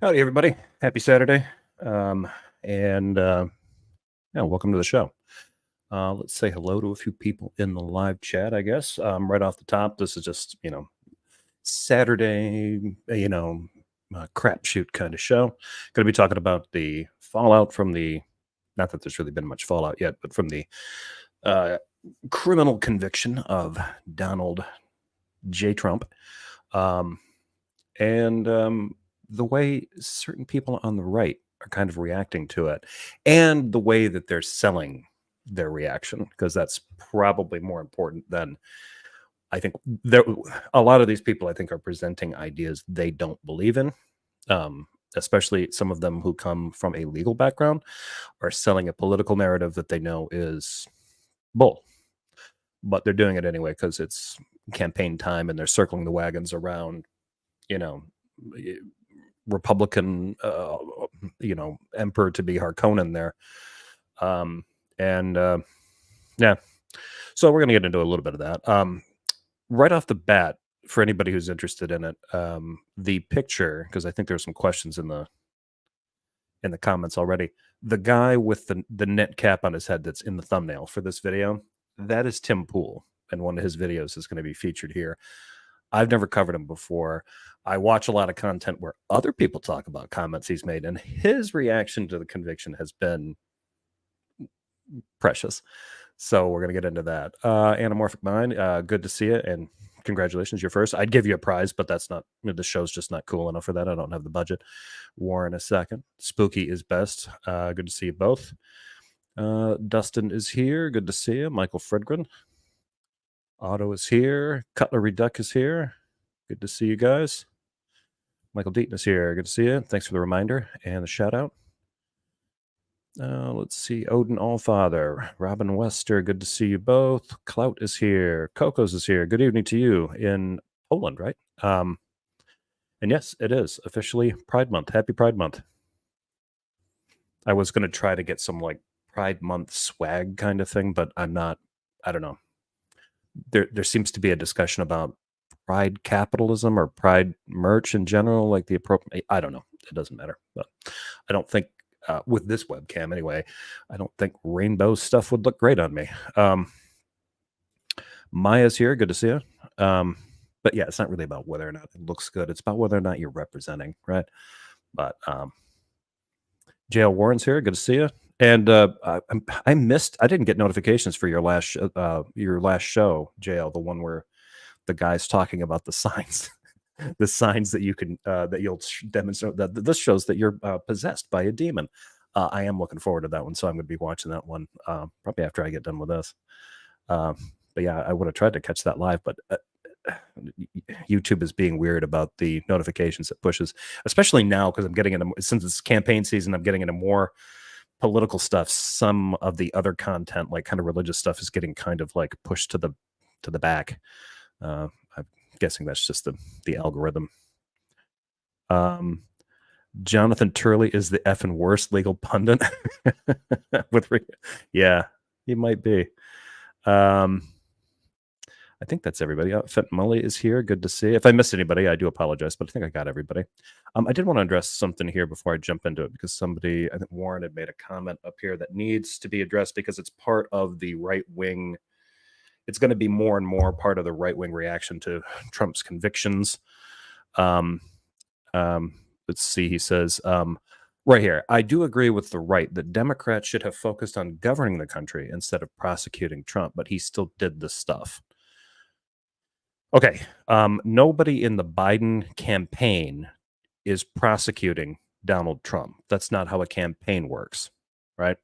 Howdy, everybody. Happy Saturday. Um, and yeah, welcome to the show. Let's say hello to a few people in the live chat, I guess. Right off the top, this is just, Saturday, crapshoot kind of show. Going to be talking about the fallout from not that there's really been much fallout yet, but from the uh, criminal conviction of Donald J. Trump. Um, and the way certain people on the right are kind of reacting to it, and the way that they're selling their reaction, because that's probably more important than I think. There, a lot of these people, I think, are presenting ideas they don't believe in. Especially some of them who come from a legal background are selling a political narrative that they know is bull, but they're doing it anyway because it's campaign time and they're circling the wagons around, you know, Republican, emperor to be Harkonnen there. Um, and yeah, so we're going to get into a little bit of that. Right off the bat, for anybody who's interested in it, the picture, because I think there's some questions in the comments already. The guy with the net cap on his head that's in the thumbnail for this video, that is Tim Pool, and one of his videos is going to be featured here. I've never covered him before. I watch a lot of content where other people talk about comments he's made, and his reaction to the conviction has been precious. So we're going to get into that. Anamorphic Mind, good to see you, and congratulations, you're first. I'd give you a prize, but that's not, the show's just not cool enough for that. I don't have the budget. Warren, a second. Spooky is best. Good to see you both. Dustin is here. Good to see you. Michael Fredgren. Otto is here. Cutlery Duck is here. Good to see you guys. Michael Deaton is here. Good to see you. Thanks for the reminder and the shout out. Let's see. Odin Allfather. Robin Wester. Good to see you both. Clout is here. Cocos is here. Good evening to you in Poland, right? And yes, it is officially Pride Month. Happy Pride Month. I was going to try to get some like Pride Month swag kind of thing, but I'm not. I don't know. There seems to be a discussion about pride capitalism or pride merch in general, like the appropriate. I don't know. It doesn't matter. But I don't think with this webcam anyway, I don't think rainbow stuff would look great on me. Maya's here. Good to see you. But yeah, it's not really about whether or not it looks good. It's about whether or not you're representing, right? But JL Warren's here. Good to see you. And I missed. I didn't get notifications for your last show, JL, the one where the guy's talking about the signs, the signs that you can that you'll demonstrate. That this shows that you're possessed by a demon. I am looking forward to that one, so I'm going to be watching that one probably after I get done with this. But yeah, I would have tried to catch that live, but YouTube is being weird about the notifications it pushes, especially now because I'm getting into, since it's campaign season, I'm getting into more political stuff. Some of the other content, like kind of religious stuff, is getting kind of like pushed to the back. I'm guessing that's just the algorithm. Jonathan Turley is the effing worst legal pundit. Yeah, he might be. I think that's everybody. Fenton Mully is here. Good to see. If I missed anybody, I do apologize, but I think I got everybody. I did want to address something here before I jump into it, because somebody, I think Warren, had made a comment up here that needs to be addressed because it's part of the right wing. It's going to be more and more part of the right wing reaction to Trump's convictions. Let's see. He says, right here, I do agree with the right that Democrats should have focused on governing the country instead of prosecuting Trump, but he still did this stuff. Okay, nobody in the Biden campaign is prosecuting Donald Trump. That's not how a campaign works, right?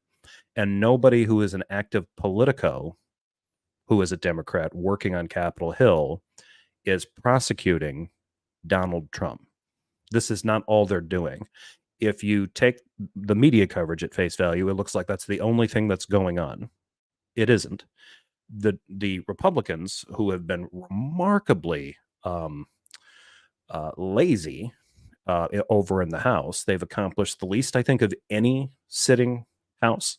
And nobody who is an active politico, who is a Democrat working on Capitol Hill, is prosecuting Donald Trump. This is not all they're doing. If you take the media coverage at face value, it looks like that's the only thing that's going on. It isn't. The Republicans, who have been remarkably lazy over in the House, they've accomplished the least, I think, of any sitting House,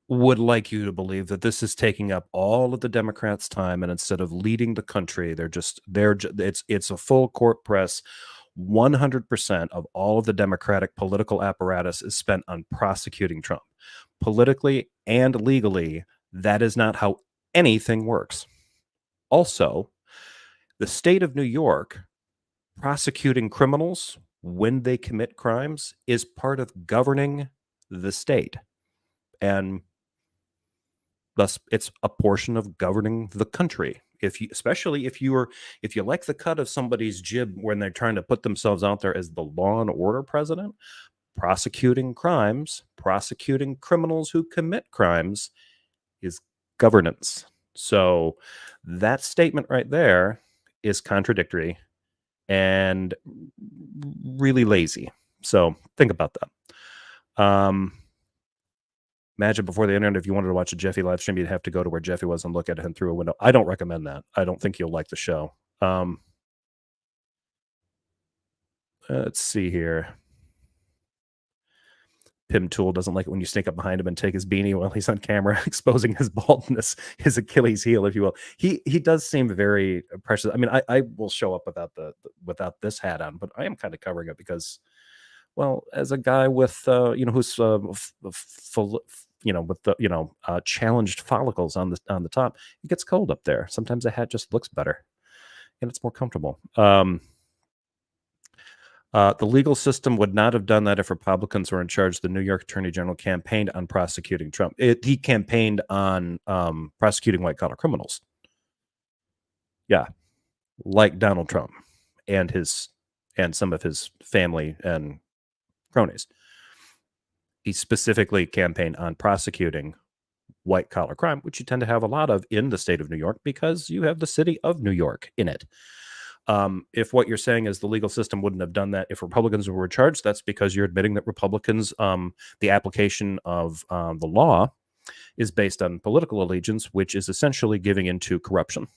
would like you to believe that this is taking up all of the Democrats' time, and instead of leading the country, it's a full court press 100% of all of the Democratic political apparatus is spent on prosecuting Trump. Politically and legally, that is not how anything works. Also, the state of New York prosecuting criminals when they commit crimes is part of governing the state. And thus it's a portion of governing the country. Especially if you like the cut of somebody's jib when they're trying to put themselves out there as the law and order president, prosecuting criminals who commit crimes is governance. So that statement right there is contradictory and really lazy. So think about that. Imagine before the internet, if you wanted to watch a Jeffy live stream, you'd have to go to where Jeffy was and look at him through a window. I don't recommend that. I don't think you'll like the show. Let's see here. Pim Tool doesn't like it when you sneak up behind him and take his beanie while he's on camera, exposing his baldness, his Achilles heel, if you will. He does seem very precious. I mean, I will show up without this hat on, but I am kind of covering it because, well, as a guy with who's with the challenged follicles on the top, it gets cold up there. Sometimes the hat just looks better and it's more comfortable. The legal system would not have done that if Republicans were in charge. The New York Attorney General campaigned on prosecuting Trump. He campaigned on prosecuting white-collar criminals. Yeah, like Donald Trump and some of his family and cronies. He specifically campaigned on prosecuting white-collar crime, which you tend to have a lot of in the state of New York because you have the city of New York in it. If what you're saying is the legal system wouldn't have done that if Republicans were charged, that's because you're admitting that Republicans, the application of the law is based on political allegiance, which is essentially giving into corruption.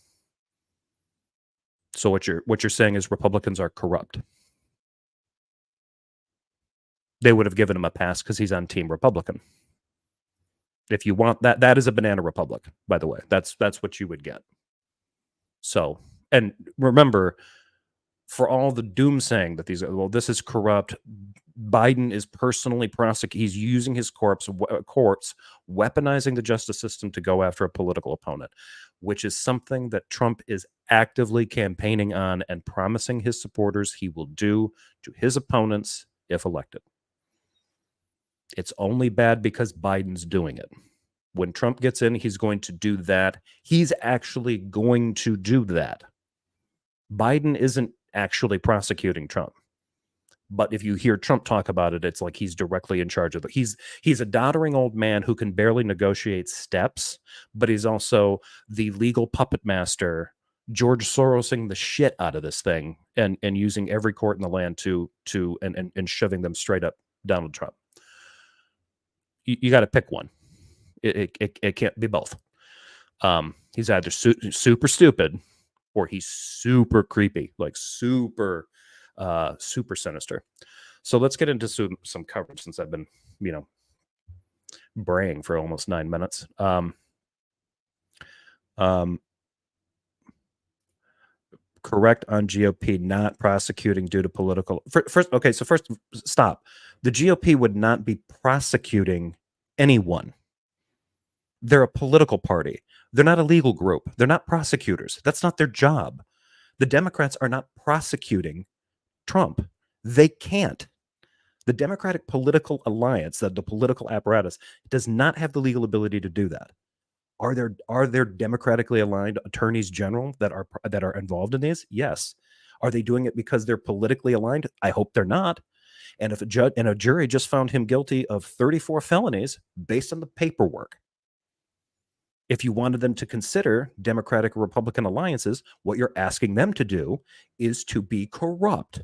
So what you're saying is Republicans are corrupt. They would have given him a pass because he's on Team Republican. If you want that is a banana republic, by the way. That's what you would get. So, and remember, for all the doomsaying that this is corrupt, Biden is personally prosecuting. He's using his courts, weaponizing the justice system to go after a political opponent, which is something that Trump is actively campaigning on and promising his supporters he will do to his opponents if elected. It's only bad because Biden's doing it. When Trump gets in, he's going to do that. He's actually going to do that. Biden isn't actually prosecuting Trump. But if you hear Trump talk about it, it's like he's directly in charge of it. He's a doddering old man who can barely negotiate steps, but he's also the legal puppet master, George Sorosing the shit out of this thing and using every court in the land to shoving them straight up Donald Trump. You got to pick one. It can't be both. He's either super stupid or he's super creepy, like super sinister. So let's get into some coverage since I've been, braying for almost 9 minutes. Correct on GOP not prosecuting due to political. First, stop. The GOP would not be prosecuting anyone. They're a political party. They're not a legal group. They're not prosecutors. That's not their job. The Democrats are not prosecuting Trump. They can't. The Democratic political alliance, the political apparatus, does not have the legal ability to do that. Are there democratically aligned attorneys general that are involved in these? Yes. Are they doing it because they're politically aligned? I hope they're not. And if a judge and a jury just found him guilty of 34 felonies based on the paperwork, if you wanted them to consider Democratic or Republican alliances, what you're asking them to do is to be corrupt.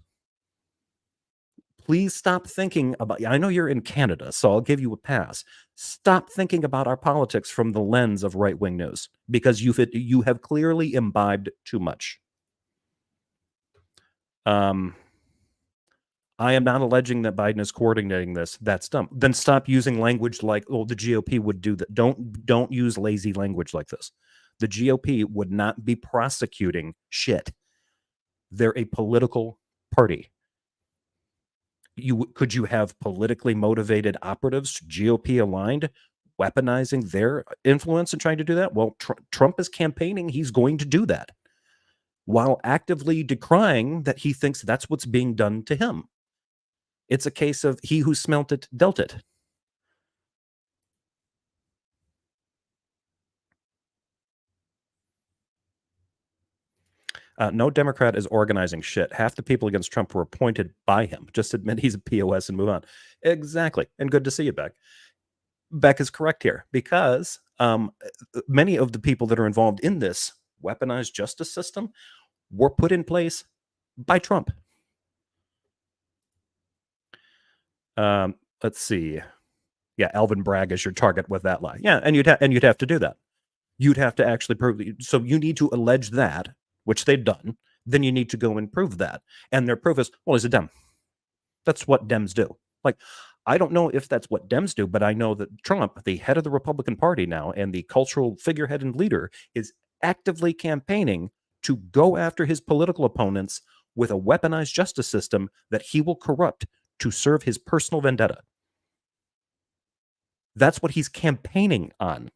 Please stop thinking about, I know you're in Canada, so I'll give you a pass. Stop thinking about our politics from the lens of right-wing news because you have clearly imbibed too much. I am not alleging that Biden is coordinating this. That's dumb. Then stop using language like, oh, the GOP would do that. Don't use lazy language like this. The GOP would not be prosecuting shit. They're a political party. Could you have politically motivated operatives, GOP aligned, weaponizing their influence and trying to do that? Well, Trump is campaigning. He's going to do that while actively decrying that he thinks that's what's being done to him. It's a case of he who smelt it dealt it. No Democrat is organizing shit. Half the people against Trump were appointed by him. Just admit he's a POS and move on. Exactly. And good to see you, Beck. Beck is correct here because many of the people that are involved in this weaponized justice system were put in place by Trump. Let's see. Yeah, Alvin Bragg is your target with that lie. Yeah, and you'd have to do that. You'd have to actually prove. So you need to allege that, which they've done. Then you need to go and prove that, and their proof is, well, he's a Dem. That's what Dems do. Like, I don't know if that's what Dems do, but I know that Trump, the head of the Republican Party now, and the cultural figurehead and leader, is actively campaigning to go after his political opponents with a weaponized justice system that he will corrupt to serve his personal vendetta. That's what he's campaigning on.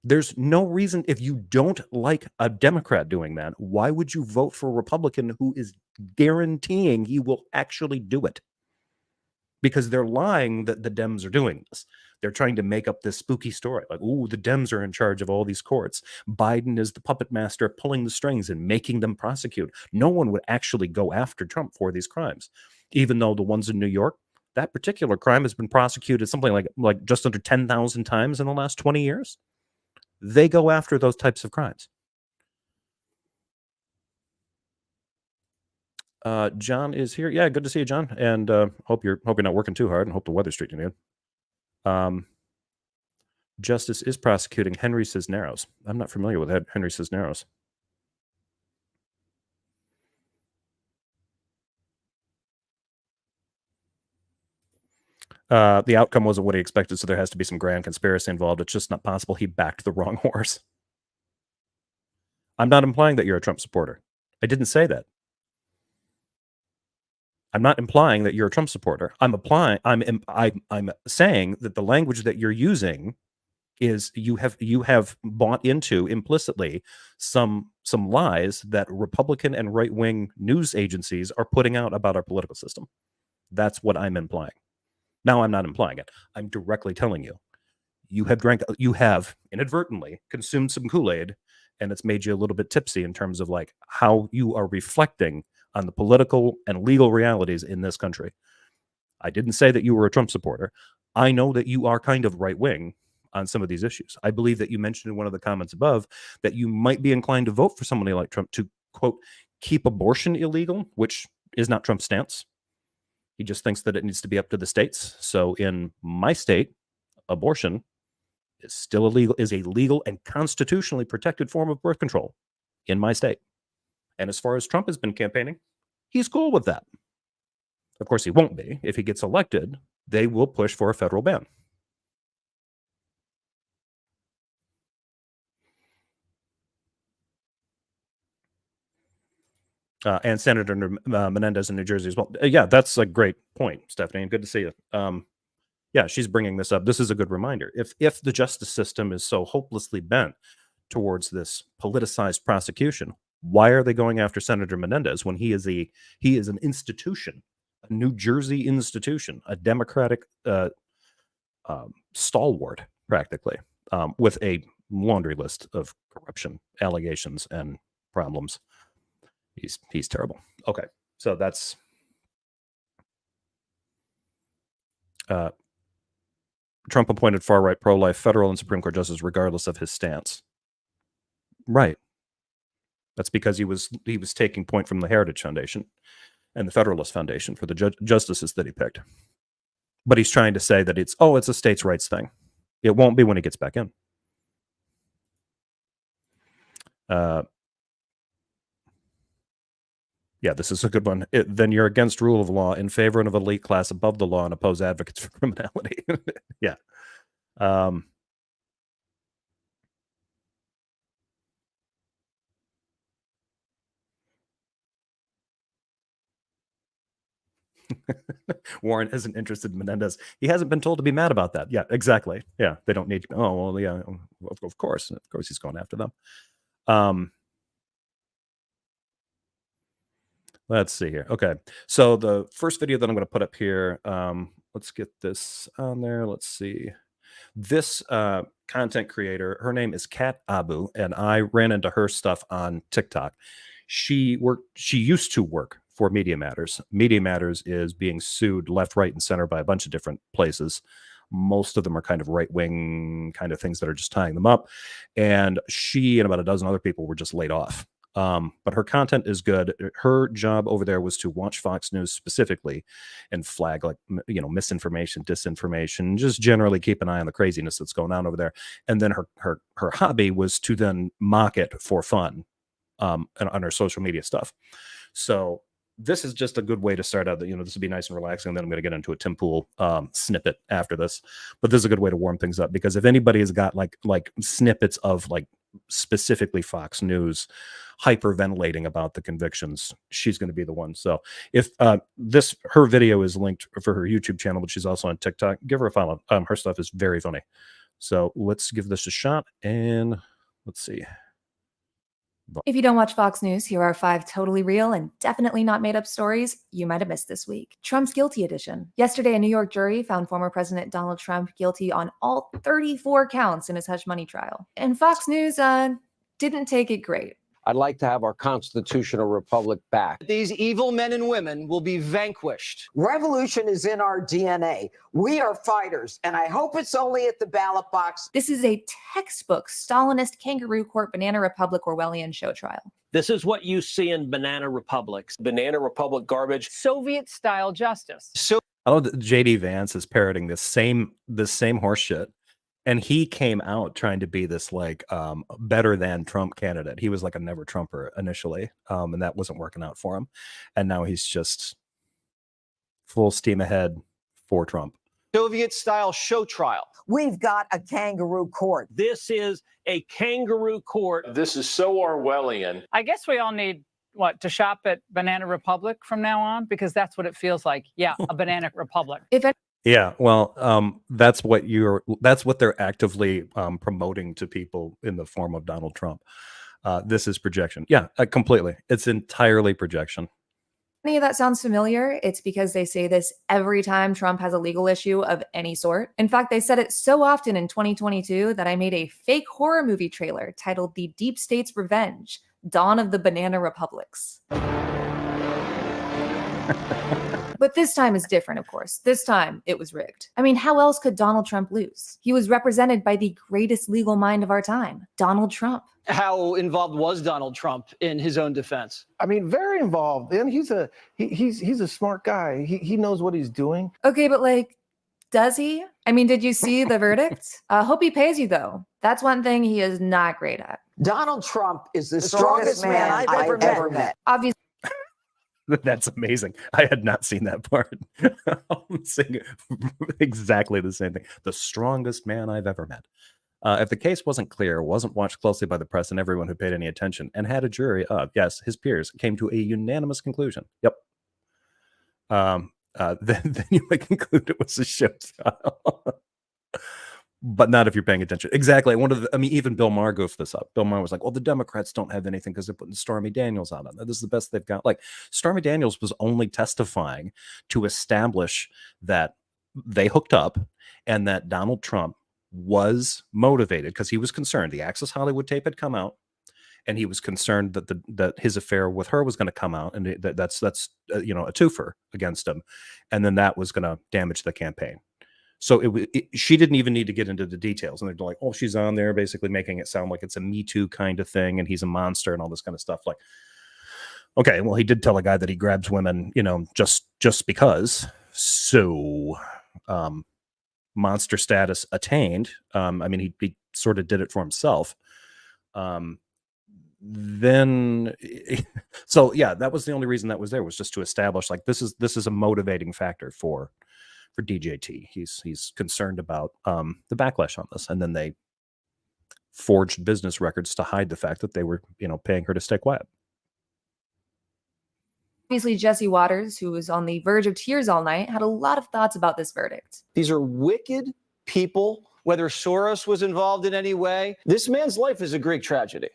There's no reason, if you don't like a Democrat doing that, why would you vote for a Republican who is guaranteeing he will actually do it? Because they're lying that the Dems are doing this. They're trying to make up this spooky story like, oh, the Dems are in charge of all these courts. Biden is the puppet master pulling the strings and making them prosecute. No one would actually go after Trump for these crimes, even though the ones in New York, that particular crime has been prosecuted something like just under 10,000 times in the last 20 years. They go after those types of crimes. John is here. Yeah, good to see you, John. And hope you're not working too hard, and hope the weather's treating you good. Justice is prosecuting Henry Cisneros. I'm not familiar with Henry Cisneros. The outcome wasn't what he expected, so there has to be some grand conspiracy involved. It's just not possible he backed the wrong horse. I'm not implying that you're a Trump supporter. I didn't say that. I'm not implying that you're a Trump supporter. I'm saying that the language that you're using is you have bought into implicitly some lies that Republican and right-wing news agencies are putting out about our political system. That's what I'm implying. Now I'm not implying it. I'm directly telling you. You have inadvertently consumed some Kool-Aid, and it's made you a little bit tipsy in terms of like how you are reflecting on the political and legal realities in this country. I didn't say that you were a Trump supporter. I know that you are kind of right-wing on some of these issues. I believe that you mentioned in one of the comments above that you might be inclined to vote for somebody like Trump to, quote, keep abortion illegal, which is not Trump's stance. He just thinks that it needs to be up to the states. So in my state, abortion is still illegal, is a legal and constitutionally protected form of birth control in my state. And as far as Trump has been campaigning, he's cool with that. Of course, he won't be. If he gets elected, they will push for a federal ban. And Senator Menendez in New Jersey as well. Yeah, that's a great point, Stephanie, and good to see you. Yeah, she's bringing this up. This is a good reminder. If the justice system is so hopelessly bent towards this politicized prosecution, why are they going after Senator Menendez when he is an institution, a New Jersey institution, a Democratic stalwart, practically, with a laundry list of corruption allegations and problems. He's terrible. Okay, so that's Trump appointed far-right pro-life federal and Supreme Court justices regardless of his stance. Right. That's because he was taking point from the Heritage Foundation and the Federalist Foundation for the justices that he picked. But he's trying to say that it's a states' rights thing. It won't be when he gets back in. Yeah, this is a good one. Then you're against rule of law, in favor of an elite class above the law, and oppose advocates for criminality. Yeah. Warren isn't interested in Menendez. He hasn't been told to be mad about that. Yeah, exactly. Yeah, they don't need. Oh well, yeah, of course he's going after them. Let's see here. Okay, so the first video that I'm going to put up here. Let's get this on there. Let's see. This content creator, her name is Kat Abu, and I ran into her stuff on TikTok. She used to work for Media Matters. Media Matters is being sued left, right, and center by a bunch of different places. Most of them are kind of right-wing kind of things that are just tying them up. And she and about a dozen other people were just laid off. But her content is good. Her job over there was to watch Fox News specifically and flag like misinformation, disinformation, just generally keep an eye on the craziness that's going on over there. And then her hobby was to then mock it for fun on her social media stuff. So this is just a good way to start out. That this would be nice and relaxing. And then I'm going to get into a Tim Pool snippet after this. But this is a good way to warm things up, because if anybody has got like snippets of like specifically Fox News hyperventilating about the convictions, she's going to be the one. So if her video is linked for her YouTube channel, but she's also on TikTok, give her a follow. Her stuff is very funny. So let's give this a shot, and let's see. If you don't watch Fox News, here are 5 totally real and definitely not made up stories you might have missed this week. Trump's Guilty Edition. Yesterday, a New York jury found former President Donald Trump guilty on all 34 counts in his hush money trial. And Fox News didn't take it great. I'd like to have our constitutional republic back. These evil men and women will be vanquished. Revolution is in our DNA. We are fighters, and I hope it's only at the ballot box. This is a textbook Stalinist kangaroo court Banana Republic Orwellian show trial. This is what you see in Banana Republics. Banana Republic garbage. Soviet-style justice. So I love that JD Vance is parroting this same horse shit. And he came out trying to be this like better than Trump candidate. He was like a never Trumper initially, and that wasn't working out for him. And now he's just full steam ahead for Trump. Soviet-style show trial. We've got a kangaroo court. This is a kangaroo court. This is so Orwellian. I guess we all need to shop at Banana Republic from now on, because that's what it feels like. Yeah, a Banana Republic. Yeah, well, that's what they're actively promoting to people in the form of Donald Trump. This is projection. Yeah, completely. It's entirely projection. Any of that sounds familiar? It's because they say this every time Trump has a legal issue of any sort. In fact, they said it so often in 2022 that I made a fake horror movie trailer titled The Deep State's Revenge: Dawn of the Banana Republics. But this time is different, of course. This time, it was rigged. I mean, how else could Donald Trump lose? He was represented by the greatest legal mind of our time, Donald Trump. How involved was Donald Trump in his own defense? I mean, very involved. And he's a smart guy. He knows what he's doing. Okay, but does he? I mean, did you see the verdict? Hope he pays you, though. That's one thing he is not great at. Donald Trump is the strongest man I've ever met. Obviously. That's amazing. I had not seen that part. I'm saying exactly the same thing. The strongest man I've ever met. If the case wasn't clear, wasn't watched closely by the press and everyone who paid any attention, and had a jury of, yes, his peers, came to a unanimous conclusion. Yep. Then you might conclude it was a show trial. But not if you're paying attention. Exactly. Even Bill Maher goofed this up. Bill Maher was like, well, the Democrats don't have anything because they're putting Stormy Daniels on it. This is the best they've got. Like, Stormy Daniels was only testifying to establish that they hooked up and that Donald Trump was motivated because he was concerned. The Access Hollywood tape had come out, and he was concerned that that his affair with her was going to come out, and that's a twofer against him, and then that was going to damage the campaign. So she didn't even need to get into the details. And they're like, oh, she's on there basically making it sound like it's a Me Too kind of thing. And he's a monster and all this kind of stuff. Like, okay, well, he did tell a guy that he grabs women, just because. So monster status attained. He sort of did it for himself. So yeah, that was the only reason that was there, was just to establish like this is a motivating factor for DJT. He's concerned about the backlash on this, and then they forged business records to hide the fact that they were paying her to stay quiet. Obviously, Jesse Waters, who was on the verge of tears all night, had a lot of thoughts about this verdict. These are wicked people, whether Soros was involved in any way. This man's life is a Greek tragedy.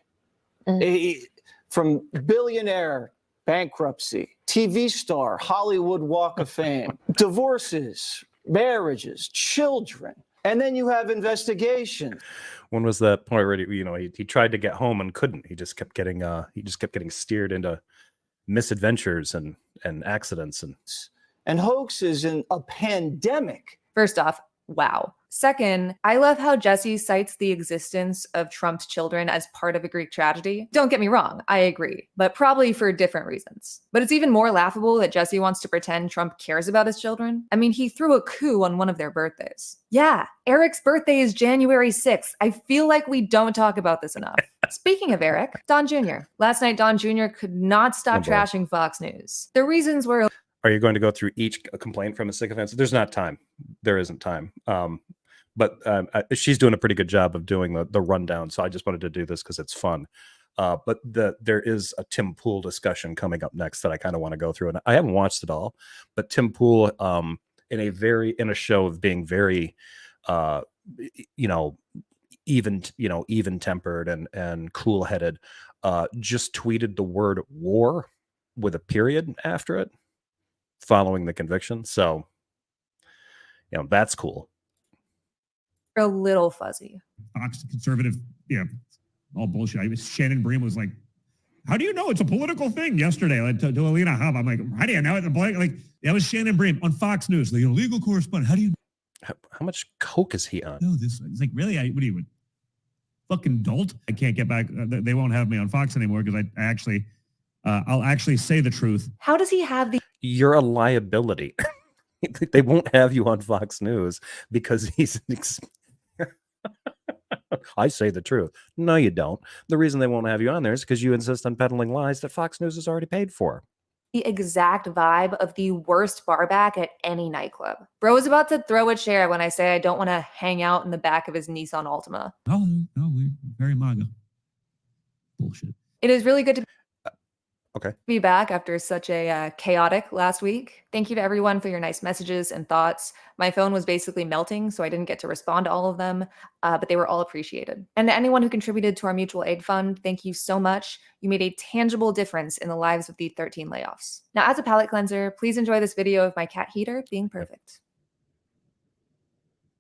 From billionaire, bankruptcy, TV star, Hollywood Walk of Fame, divorces, marriages, children, and then you have investigation. When was that point where he tried to get home and couldn't? He just kept getting steered into misadventures and accidents and hoaxes in a pandemic. First off, wow. Second, I love how Jesse cites the existence of Trump's children as part of a Greek tragedy. Don't get me wrong, I agree, but probably for different reasons. But it's even more laughable that Jesse wants to pretend Trump cares about his children. I mean, he threw a coup on one of their birthdays. Yeah, Eric's birthday is January 6th. I feel like we don't talk about this enough. Speaking of Eric, Don Jr. Last night, Don Jr. could not stop trashing Fox News. The reasons were... Are you going to go through each complaint from a sycophant? There's not time. There isn't time. But she's doing a pretty good job of doing the rundown. So I just wanted to do this because it's fun. But there is a Tim Pool discussion coming up next that I kind of want to go through. And I haven't watched it all, but Tim Pool in a show of being very, even tempered and cool headed, just tweeted the word war with a period after it following the conviction. So, that's cool. A little fuzzy. Fox conservative, all bullshit. Shannon Bream was like, "How do you know it's a political thing?" Yesterday, like, to Alina Hobb, I'm like, "How do you know it's a political?" Like, that was Shannon Bream on Fox News, the illegal correspondent. How do you? How much coke is he on? No, this it's like really. What do you fucking dolt? I can't get back. They won't have me on Fox anymore because I actually, I'll actually say the truth. How does he have the? You're a liability. They won't have you on Fox News because he's. I say the truth. No, you don't. The reason they won't have you on there is because you insist on peddling lies that Fox News has already paid for. The exact vibe of the worst bar back at any nightclub. Bro is about to throw a chair when I say I don't want to hang out in the back of his Nissan Altima. Oh, no, we're very MAGA. Bullshit. It is really good to Okay. be back after such a chaotic last week. Thank you to everyone for your nice messages and thoughts. My phone was basically melting, so I didn't get to respond to all of them, but they were all appreciated. And to anyone who contributed to our mutual aid fund, thank you so much. You made a tangible difference in the lives of the 13 layoffs. Now, as a palate cleanser, please enjoy this video of my cat heater being perfect.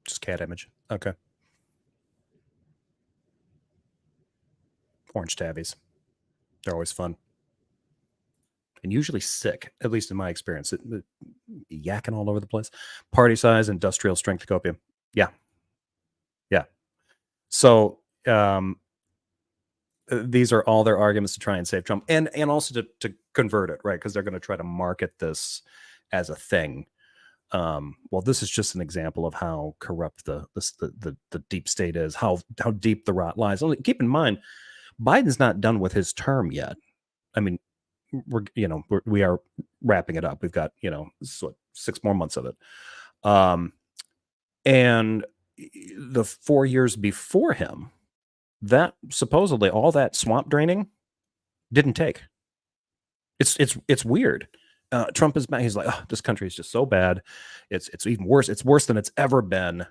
Just cat image. Okay. Orange tabbies. They're always fun. And usually sick, at least in my experience. Yakking all over the place. Party size, industrial strength copium. Yeah. So these are all their arguments to try and save Trump, and also to convert it, right? Because they're going to try to market this as a thing. Well, this is just an example of how corrupt the deep state is, how deep the rot lies. Only keep in mind, Biden's not done with his term yet. I mean, we are wrapping it up. We've got 6 more months of it, and the 4 years before him, that supposedly all that swamp draining didn't take. It's weird. Trump is back. He's like, oh, this country is just so bad. It's even worse. It's worse than it's ever been.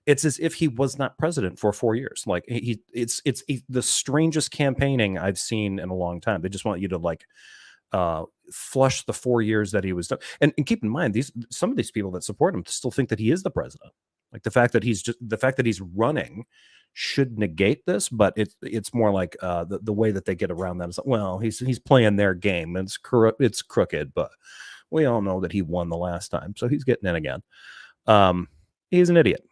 It's as if he was not president for 4 years. Like it's the strangest campaigning I've seen in a long time. They just want you to flush the 4 years that he was done. And keep in mind, some of these people that support him still think that he is the president. Like the fact that he's running should negate this, but it's more like the way that they get around that is like, well, he's playing their game. It's crooked, but we all know that he won the last time, so he's getting in again. He's an idiot.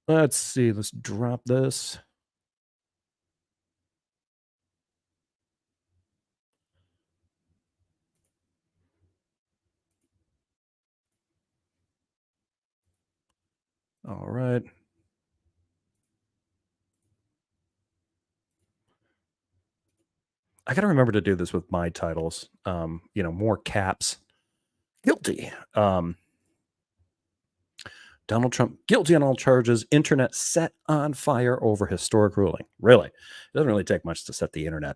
Let's see. Let's drop this. All right. I got to remember to do this with my titles. More caps. Guilty. Donald Trump guilty on all charges. Internet set on fire over historic ruling. Really? It doesn't really take much to set the internet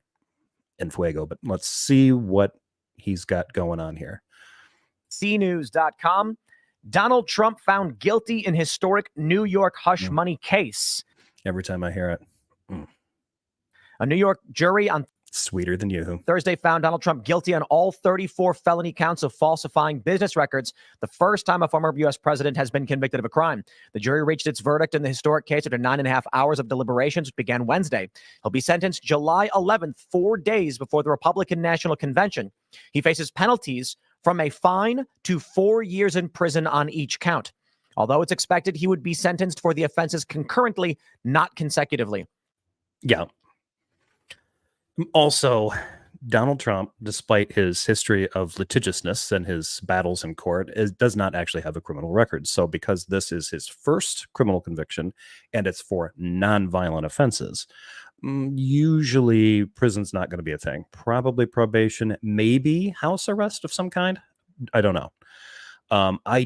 en fuego. But let's see what he's got going on here. CNews.com. Donald Trump found guilty in historic New York hush money case. Every time I hear it, A New York jury on sweeter than you. Thursday found Donald Trump guilty on all 34 felony counts of falsifying business records, the first time a former U.S. president has been convicted of a crime. The jury reached its verdict in the historic case after 9.5 hours of deliberations, which began Wednesday. He'll be sentenced July 11th, 4 days before the Republican National Convention. He faces penalties from a fine to 4 years in prison on each count. Although it's expected he would be sentenced for the offenses concurrently, not consecutively. Yeah. Also, Donald Trump, despite his history of litigiousness and his battles in court, does not actually have a criminal record. So because this is his first criminal conviction and it's for nonviolent offenses, usually prison's not going to be a thing. Probably probation, maybe house arrest of some kind. I don't know.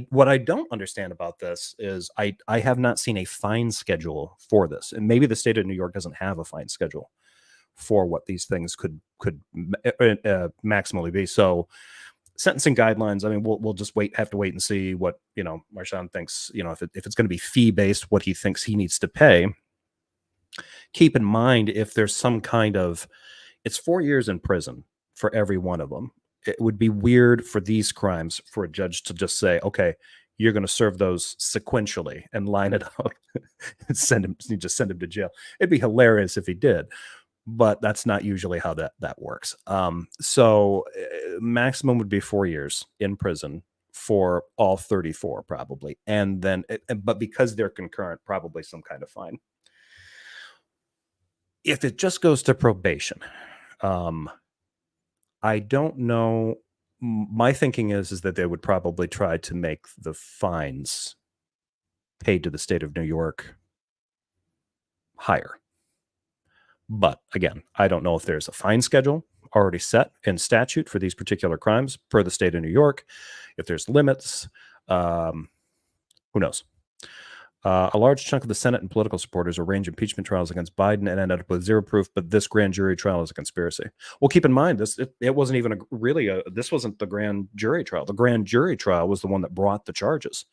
What I don't understand about this is I have not seen a fine schedule for this. And maybe the state of New York doesn't have a fine schedule for what these things could maximally be. So sentencing guidelines, I mean, we'll just have to wait and see what, Marshawn thinks, if it's going to be fee based, what he thinks he needs to pay. Keep in mind, if there's some kind of, it's 4 years in prison for every one of them. It would be weird for these crimes for a judge to just say, okay, you're going to serve those sequentially and line it up and send him to jail. It'd be hilarious if he did, but that's not usually how that works. So maximum would be 4 years in prison for all 34 probably. And then, but because they're concurrent, probably some kind of fine. If it just goes to probation, I don't know. My thinking is that they would probably try to make the fines paid to the state of New York higher. But again, I don't know if there's a fine schedule already set in statute for these particular crimes per the state of New York. If there's limits, who knows? A large chunk of the Senate and political supporters arrange impeachment trials against Biden and ended up with zero proof, but this grand jury trial is a conspiracy. Well, keep in mind, it wasn't even this wasn't the grand jury trial. The grand jury trial was the one that brought the charges.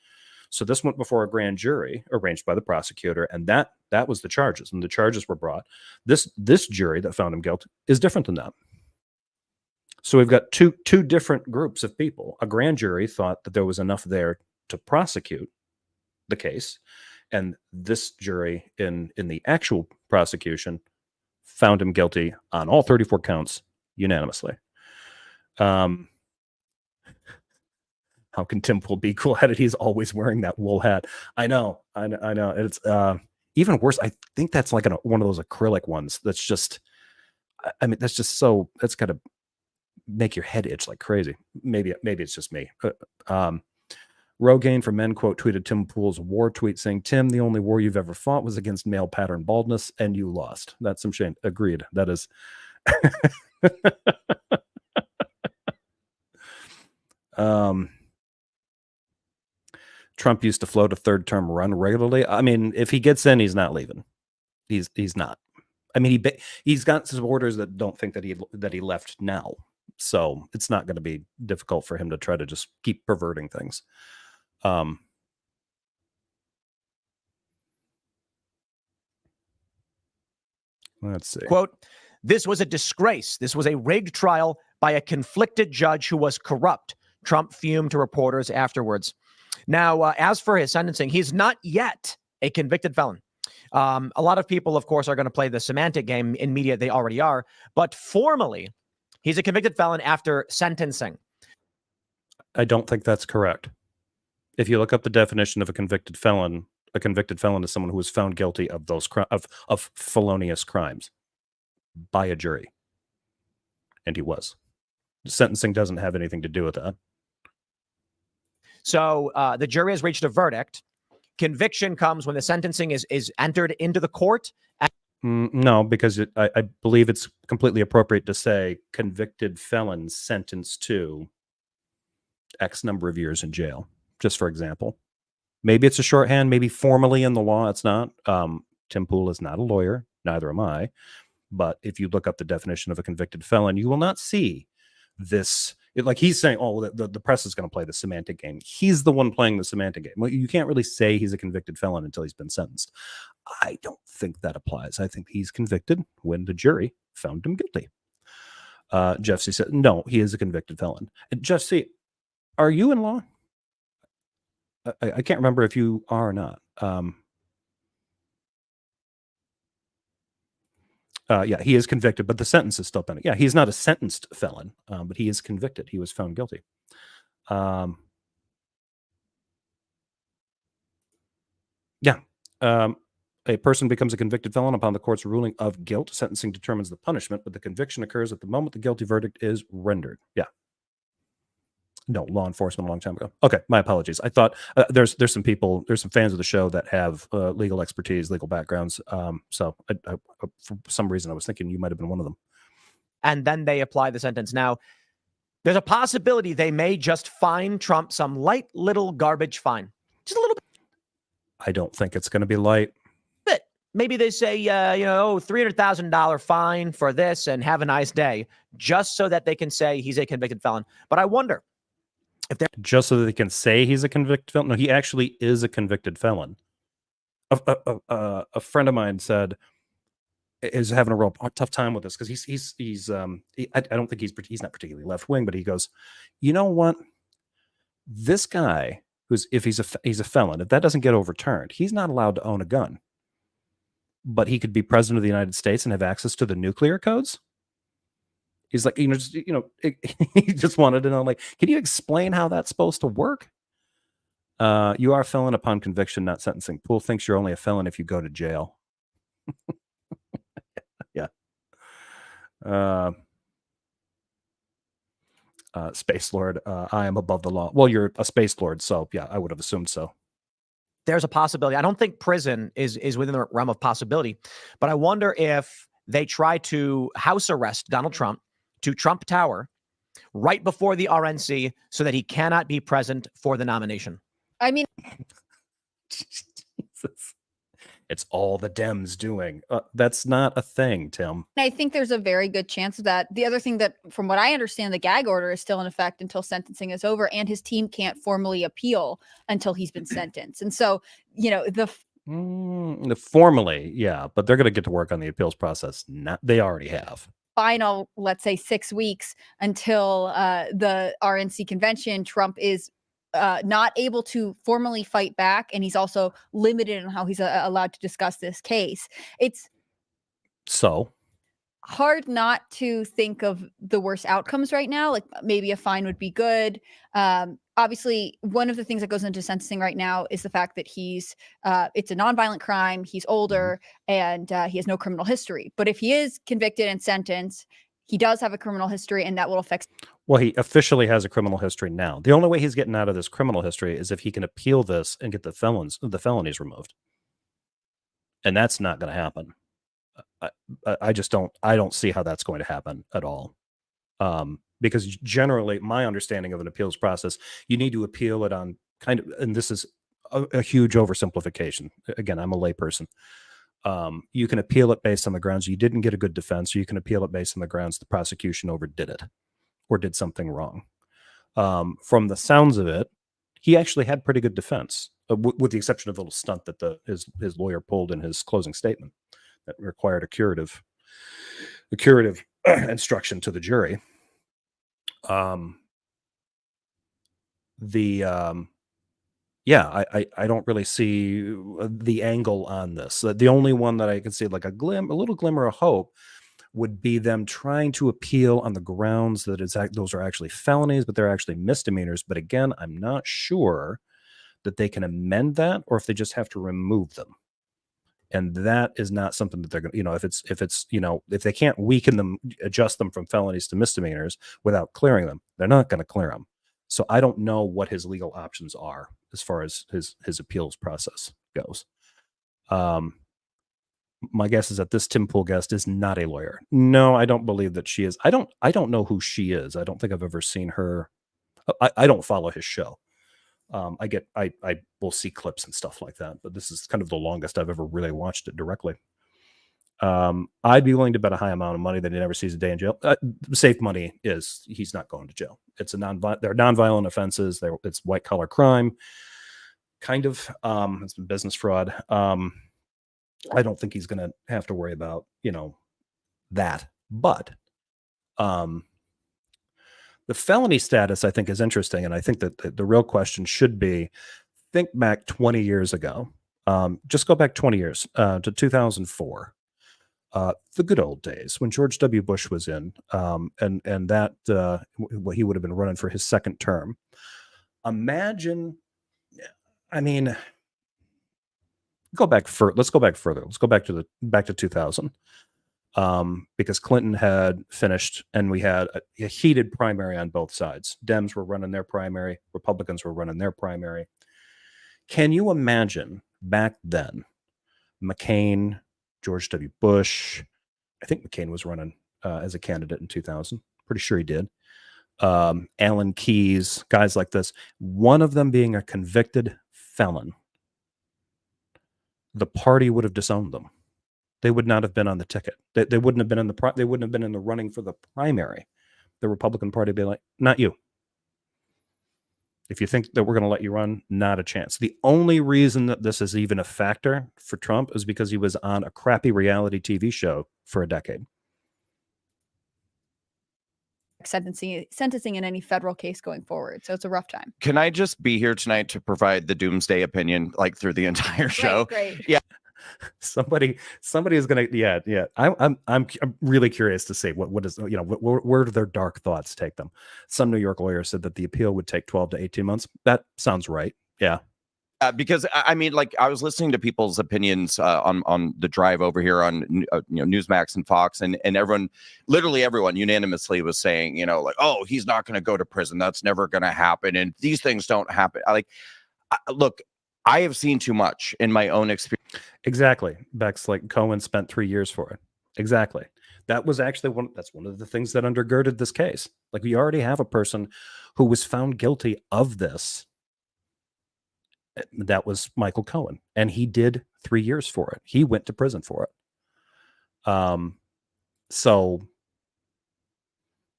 So this went before a grand jury arranged by the prosecutor, and that was the charges, and the charges were brought. This jury that found him guilty is different than that. So we've got two different groups of people. A grand jury thought that there was enough there to prosecute the case, and this jury in the actual prosecution found him guilty on all 34 counts unanimously. How can Tim Pool be cool-headed? He's always wearing that wool hat. I know. It's even worse. I think that's like one of those acrylic ones. That's just, that's just so. That's got to make your head itch like crazy. Maybe it's just me. Rogaine for Men quote tweeted Tim Pool's war tweet saying, "Tim, the only war you've ever fought was against male pattern baldness, and you lost." That's some shame. Agreed. That is. Trump used to float a third-term run regularly. I mean, if he gets in, he's not leaving. He's not. I mean, he's got supporters that don't think that he left now, so it's not going to be difficult for him to try to just keep perverting things. Let's see. Quote, "This was a disgrace. This was a rigged trial by a conflicted judge who was corrupt," Trump fumed to reporters afterwards. Now, as for his sentencing, he's not yet a convicted felon. A lot of people, of course, are going to play the semantic game in media. They already are. But formally, he's a convicted felon after sentencing. I don't think that's correct. If you look up the definition of a convicted felon is someone who was found guilty of those of felonious crimes by a jury. And he was. Sentencing doesn't have anything to do with that. So the jury has reached a verdict. Conviction comes when the sentencing is entered into the court. No, because I believe it's completely appropriate to say convicted felons sentenced to X number of years in jail, just for example. Maybe it's a shorthand, maybe formally in the law it's not. Tim Pool is not a lawyer, neither am I. But if you look up the definition of a convicted felon, you will not see this. Like he's saying, oh, the press is going to play the semantic game. He's the one playing the semantic game. Well, you can't really say he's a convicted felon until he's been sentenced. I don't think that applies. I think he's convicted when the jury found him guilty. Jeff C. said, no, he is a convicted felon. And Jeff C., are you in law? I can't remember if you are or not. Yeah, he is convicted, but the sentence is still pending. Yeah, he's not a sentenced felon, but he is convicted. He was found guilty. A person becomes a convicted felon upon the court's ruling of guilt. Sentencing determines the punishment, but the conviction occurs at the moment the guilty verdict is rendered. Yeah. No, law enforcement a long time ago. Okay, my apologies. I thought there's some people, there's some fans of the show that have legal expertise, legal backgrounds. So I, for some reason, I was thinking you might have been one of them. And then they apply the sentence. Now, there's a possibility they may just fine Trump some light little garbage fine. Just a little bit. I don't think it's going to be light. Maybe they say, $300,000 fine for this and have a nice day, just so that they can say he's a convicted felon. But I wonder if they're just so that they can say he's a convicted felon. No, he actually is a convicted felon. A friend of mine said is having a real tough time with this because I don't think he's not particularly left wing, but he goes, you know what? This guy if he's a felon, if that doesn't get overturned, he's not allowed to own a gun. But he could be president of the United States and have access to the nuclear codes. He's like, he just wanted to know, like, can you explain how that's supposed to work? You are a felon upon conviction, not sentencing. Poole thinks you're only a felon if you go to jail. Yeah. Space Lord, I am above the law. Well, you're a Space Lord, so yeah, I would have assumed so. There's a possibility. I don't think prison is within the realm of possibility, but I wonder if they try to house arrest Donald Trump to Trump Tower right before the RNC so that he cannot be present for the nomination. I mean, Jesus. It's all the Dems doing. That's not a thing, Tim. I think there's a very good chance of that. The other thing that, from what I understand, the gag order is still in effect until sentencing is over, and his team can't formally appeal until he's been sentenced. And so, formally, yeah, but they're going to get to work on the appeals process. They already have. Final, let's say 6 weeks until the RNC convention, Trump is not able to formally fight back, and he's also limited on how he's allowed to discuss this case. It's so hard not to think of the worst outcomes right now. Like maybe a fine would be good. Obviously, one of the things that goes into sentencing right now is the fact that it's a nonviolent crime. He's older and he has no criminal history. But if he is convicted and sentenced, he does have a criminal history, and that will affect. Well, he officially has a criminal history now. The only way he's getting out of this criminal history is if he can appeal this and get the felonies removed. And that's not going to happen. I don't see how that's going to happen at all. Because generally, my understanding of an appeals process, you need to appeal it on and this is a huge oversimplification. Again, I'm a layperson. You can appeal it based on the grounds you didn't get a good defense, or you can appeal it based on the grounds the prosecution overdid it or did something wrong. From the sounds of it, he actually had pretty good defense, with the exception of a little stunt that his lawyer pulled in his closing statement that required a curative instruction to the jury. I don't really see the angle on this. The only one that I can see like a little glimmer of hope would be them trying to appeal on the grounds that those are actually felonies, but they're actually misdemeanors. But again, I'm not sure that they can amend that, or if they just have to remove them. And that is not something that they're going to, if they can't weaken them, adjust them from felonies to misdemeanors without clearing them, they're not going to clear them. So I don't know what his legal options are as far as his appeals process goes. My guess is that this Tim Pool guest is not a lawyer. No, I don't believe that she is. I don't know who she is. I don't think I've ever seen her. I don't follow his show. I will see clips and stuff like that, but this is kind of the longest I've ever really watched it directly. I'd be willing to bet a high amount of money that he never sees a day in jail. Safe money is he's not going to jail. It's they're nonviolent offenses. It's white collar crime, kind of. It's business fraud. I don't think he's going to have to worry about that. But the felony status, I think, is interesting, and I think that the real question should be: think back 20 years ago. Just go back 20 years to 2004. The good old days when George W. Bush was in, and that he would have been running for his second term. Imagine, I mean, let's go back further. Let's go back to 2000, because Clinton had finished, and we had a heated primary on both sides. Dems were running their primary, Republicans were running their primary. Can you imagine back then, McCain, George W. Bush, I think McCain was running as a candidate in 2000. Pretty sure he did. Alan Keyes, guys like this, one of them being a convicted felon. The party would have disowned them. They would not have been on the ticket. They wouldn't have been they wouldn't have been in the running for the primary. The Republican Party would be like, not you. If you think that we're going to let you run, not a chance. The only reason that this is even a factor for Trump is because he was on a crappy reality TV show for a decade. Sentencing in any federal case going forward. So it's a rough time. Can I just be here tonight to provide the doomsday opinion, like through the entire show? Great. Yeah. Somebody is gonna. Yeah. I'm really curious to see what is where do their dark thoughts take them. Some New York lawyer said that the appeal would take 12 to 18 months. That sounds right. Yeah. Because I mean, like, I was listening to people's opinions on the drive over here on Newsmax and Fox, and everyone, literally everyone, unanimously was saying, like, oh, he's not going to go to prison. That's never going to happen, and these things don't happen. Look, I have seen too much in my own experience. Exactly. Beck's like, Cohen spent 3 years for it. Exactly. That was actually one of the things that undergirded this case. Like, we already have a person who was found guilty of this. That was Michael Cohen, and he did 3 years for it. He went to prison for it. So,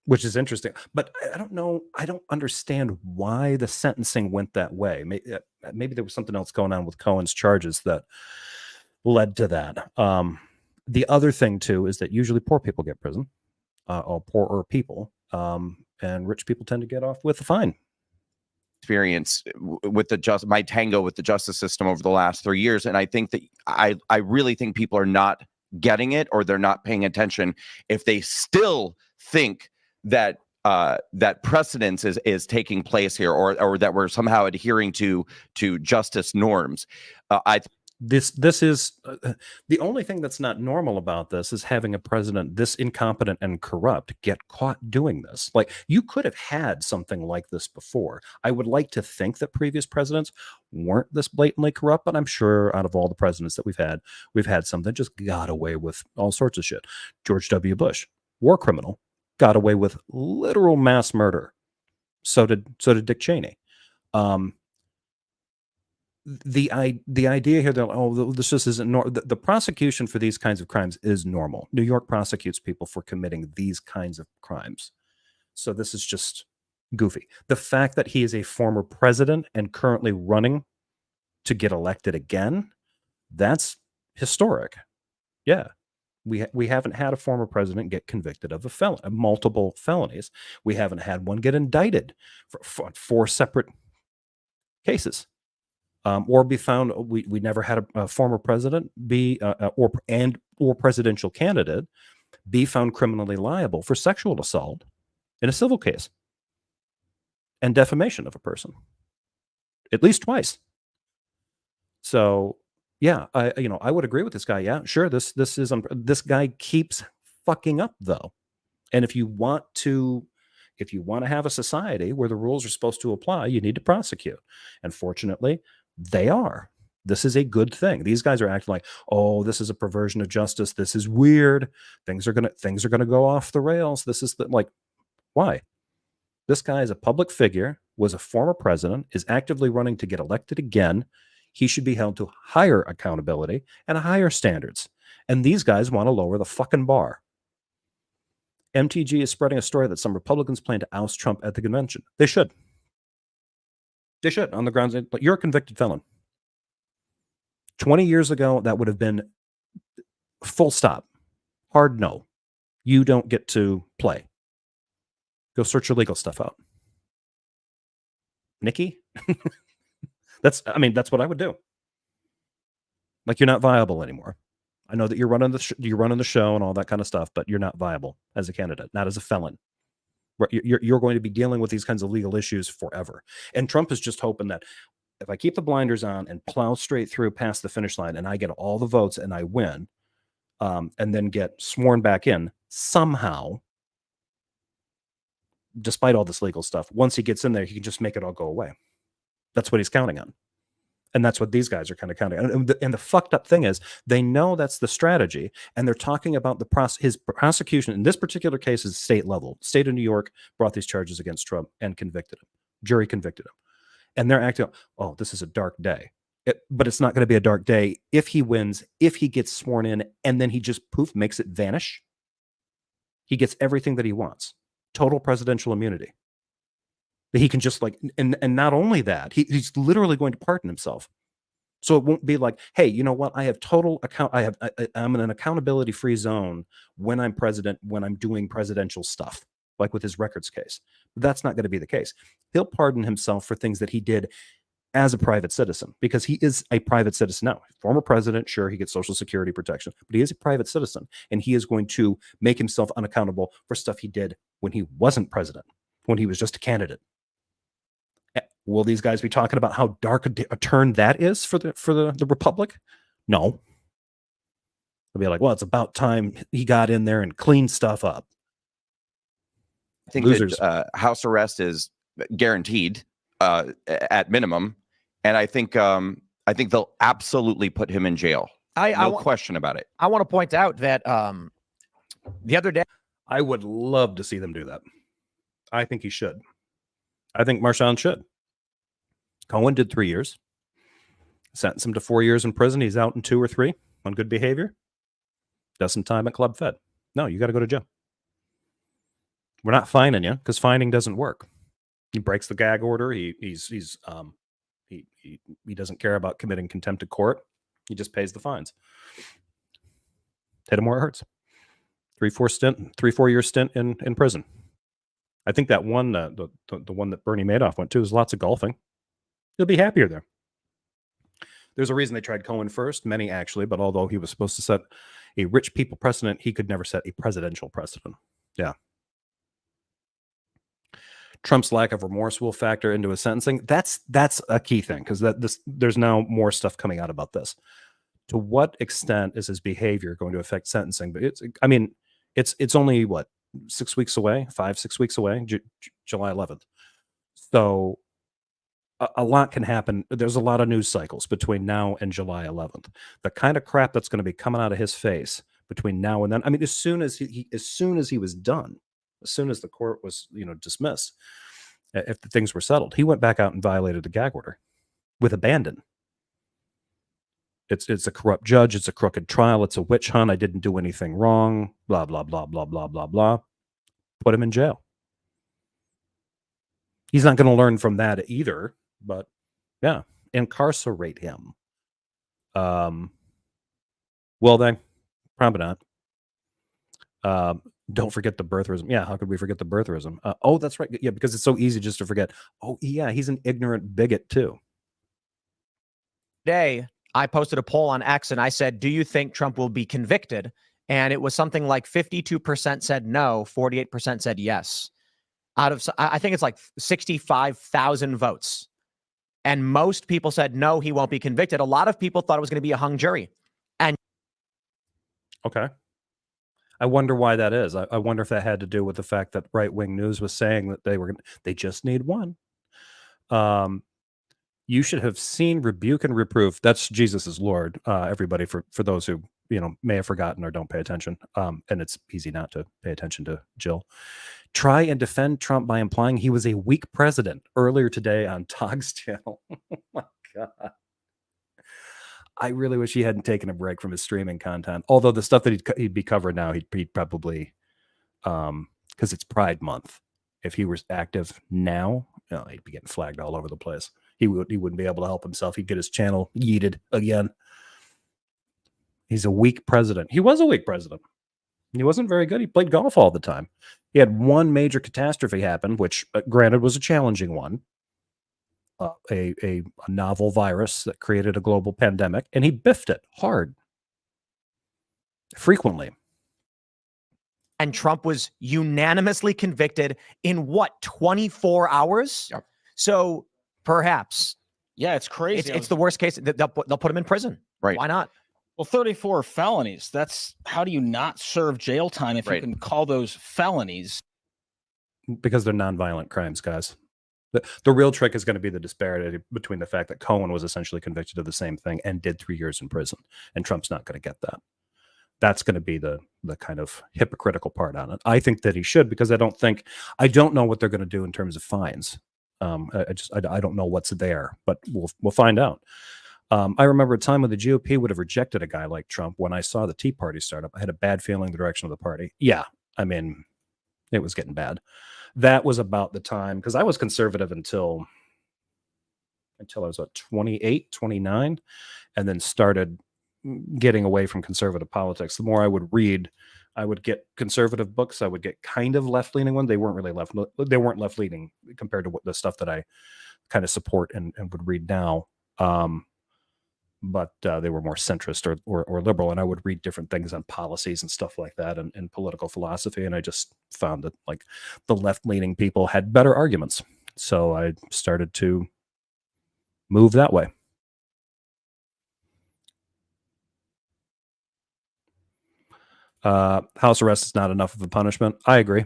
which is interesting, but I don't know. I don't understand why the sentencing went that way. Maybe there was something else going on with Cohen's charges that led to that. The other thing too is that usually poor people get prison, or poorer people, and rich people tend to get off with a fine. Experience with my tango with the justice system over the last 3 years, and I think that I really think people are not getting it, or they're not paying attention if they still think that that precedence is taking place here, or that we're somehow adhering to justice norms. This is the only thing that's not normal about this is having a president this incompetent and corrupt get caught doing this. Like, you could have had something like this before. I would like to think that previous presidents weren't this blatantly corrupt, but I'm sure out of all the presidents that we've had some that just got away with all sorts of shit. George W. Bush, war criminal, got away with literal mass murder. So did Dick Cheney. The idea here that this just isn't normal. The prosecution for these kinds of crimes is normal. New York prosecutes people for committing these kinds of crimes. So this is just goofy. The fact that he is a former president and currently running to get elected again, that's historic. Yeah. We haven't had a former president get convicted of multiple felonies. We haven't had one get indicted for 4 separate cases. Or be found. We never had a former president be or presidential candidate be found criminally liable for sexual assault in a civil case and defamation of a person, at least twice. So yeah, I would agree with this guy. Yeah, sure. This guy keeps fucking up though, and if you want to have a society where the rules are supposed to apply, you need to prosecute. And fortunately, they are. This is a good thing. These guys are acting like, oh, this is a perversion of justice. This is weird. Things are gonna go off the rails. This is why? This guy is a public figure, was a former president, is actively running to get elected again. He should be held to higher accountability and higher standards. And these guys want to lower the fucking bar. MTG is spreading a story that some Republicans plan to oust Trump at the convention. They should. They should, on the grounds that you're a convicted felon. 20 years ago, that would have been full stop. Hard no. You don't get to play. Go search your legal stuff out. Nikki? That's what I would do. Like, you're not viable anymore. I know that you're running the show and all that kind of stuff, but you're not viable as a candidate, not as a felon. You're going to be dealing with these kinds of legal issues forever. And Trump is just hoping that if I keep the blinders on and plow straight through past the finish line and I get all the votes and I win, and then get sworn back in somehow, despite all this legal stuff, once he gets in there, he can just make it all go away. That's what he's counting on. And that's what these guys are kind of counting on. And the fucked up thing is they know that's the strategy, and they're talking about his prosecution. In this particular case is state level. State of New York brought these charges against Trump and convicted him. Jury convicted him. And they're acting, oh, this is a dark day. But it's not going to be a dark day if he wins, if he gets sworn in, and then he just poof makes it vanish. He gets everything that he wants. Total presidential immunity. That he can just and not only that, he's literally going to pardon himself. So it won't be like, hey, you know what? I have total I'm in an accountability free zone when I'm president, when I'm doing presidential stuff, like with his records case. That's not going to be the case. He'll pardon himself for things that he did as a private citizen, because he is a private citizen now. Former president, sure, he gets Social Security protection, but he is a private citizen, and he is going to make himself unaccountable for stuff he did when he wasn't president, when he was just a candidate. Will these guys be talking about how dark a turn that is for the Republic? No. They'll be like, well, it's about time he got in there and cleaned stuff up. I think Losers. that house arrest is guaranteed at minimum, and I think they'll absolutely put him in jail. No question about it. I want to point out that the other day, I would love to see them do that. I think he should. I think Marshawn should. Cohen did 3 years. Sentenced him to 4 years in prison. He's out in 2 or 3 on good behavior. Does some time at Club Fed. No, you got to go to jail. We're not fining you because fining doesn't work. He breaks the gag order. He doesn't care about committing contempt of court. He just pays the fines. Hit him where it hurts. 3-4 year stint in prison. I think that one, the one that Bernie Madoff went to, is lots of golfing. He'll be happier there. There's a reason they tried Cohen first, many actually, but although he was supposed to set a rich people precedent, he could never set a presidential precedent. Yeah. Trump's lack of remorse will factor into his sentencing. That's a key thing, because there's now more stuff coming out about this. To what extent is his behavior going to affect sentencing? But it's only what, 6 weeks away, 5-6 weeks away, July 11th. So a lot can happen. There's a lot of news cycles between now and July 11th. The kind of crap that's going to be coming out of his face between now and then. I mean, as soon as he was done, as soon as the court was, dismissed, if the things were settled, he went back out and violated the gag order with abandon. It's a corrupt judge. It's a crooked trial. It's a witch hunt. I didn't do anything wrong. Blah, blah, blah, blah, blah, blah, blah. Put him in jail. He's not going to learn from that either, but yeah, incarcerate him. Well, then, probably not. Don't forget the birtherism. Yeah, how could we forget the birtherism? Oh, that's right. Yeah, because it's so easy just to forget. Oh, yeah, he's an ignorant bigot too. Today, I posted a poll on X and I said, do you think Trump will be convicted? And it was something like 52% said no, 48% said yes. Out of, I think it's like 65,000 votes. And most people said, no, he won't be convicted. A lot of people thought it was going to be a hung jury. And okay. I wonder why that is. I wonder if that had to do with the fact that right-wing news was saying that they just need one. You should have seen rebuke and reproof. That's Jesus is Lord, everybody, for those who may have forgotten or don't pay attention. And it's easy not to pay attention to Jill. Try and defend Trump by implying he was a weak president earlier today on Togg's channel. Oh my God. I really wish he hadn't taken a break from his streaming content. Although the stuff that he'd be covering now, he'd probably, because it's Pride Month. If he was active now, he'd be getting flagged all over the place. He wouldn't be able to help himself. He'd get his channel yeeted again. He's a weak president. He was a weak president. He wasn't very good. He played golf all the time. He had one major catastrophe happen, which, granted, was a challenging one. A novel virus that created a global pandemic, and he biffed it hard, frequently. And Trump was unanimously convicted in what, 24 hours? Yep. So perhaps. Yeah, it's crazy. It's the worst case. They'll put him in prison. Right. Why not? Well, 34 felonies. That's how do you not serve jail time if you can call those felonies? Because they're nonviolent crimes, guys. The real trick is going to be the disparity between the fact that Cohen was essentially convicted of the same thing and did 3 years in prison, and Trump's not going to get that. That's going to be the kind of hypocritical part on it. I think that he should, because I don't know what they're going to do in terms of fines. I don't know what's there, but we'll find out. I remember a time when the GOP would have rejected a guy like Trump. When I saw the Tea Party start up, I had a bad feeling the direction of the party. Yeah, I mean, it was getting bad. That was about the time, because I was conservative until I was 28, 29, and then started getting away from conservative politics. The more I would read, I would get conservative books. I would get kind of left-leaning ones. They weren't really left-leaning compared to the stuff that I kind of support and would read now. But they were more centrist or liberal, and I would read different things on policies and stuff like that and political philosophy, and I just found that like the left-leaning people had better arguments. So I started to move that way. House arrest is not enough of a punishment. I agree,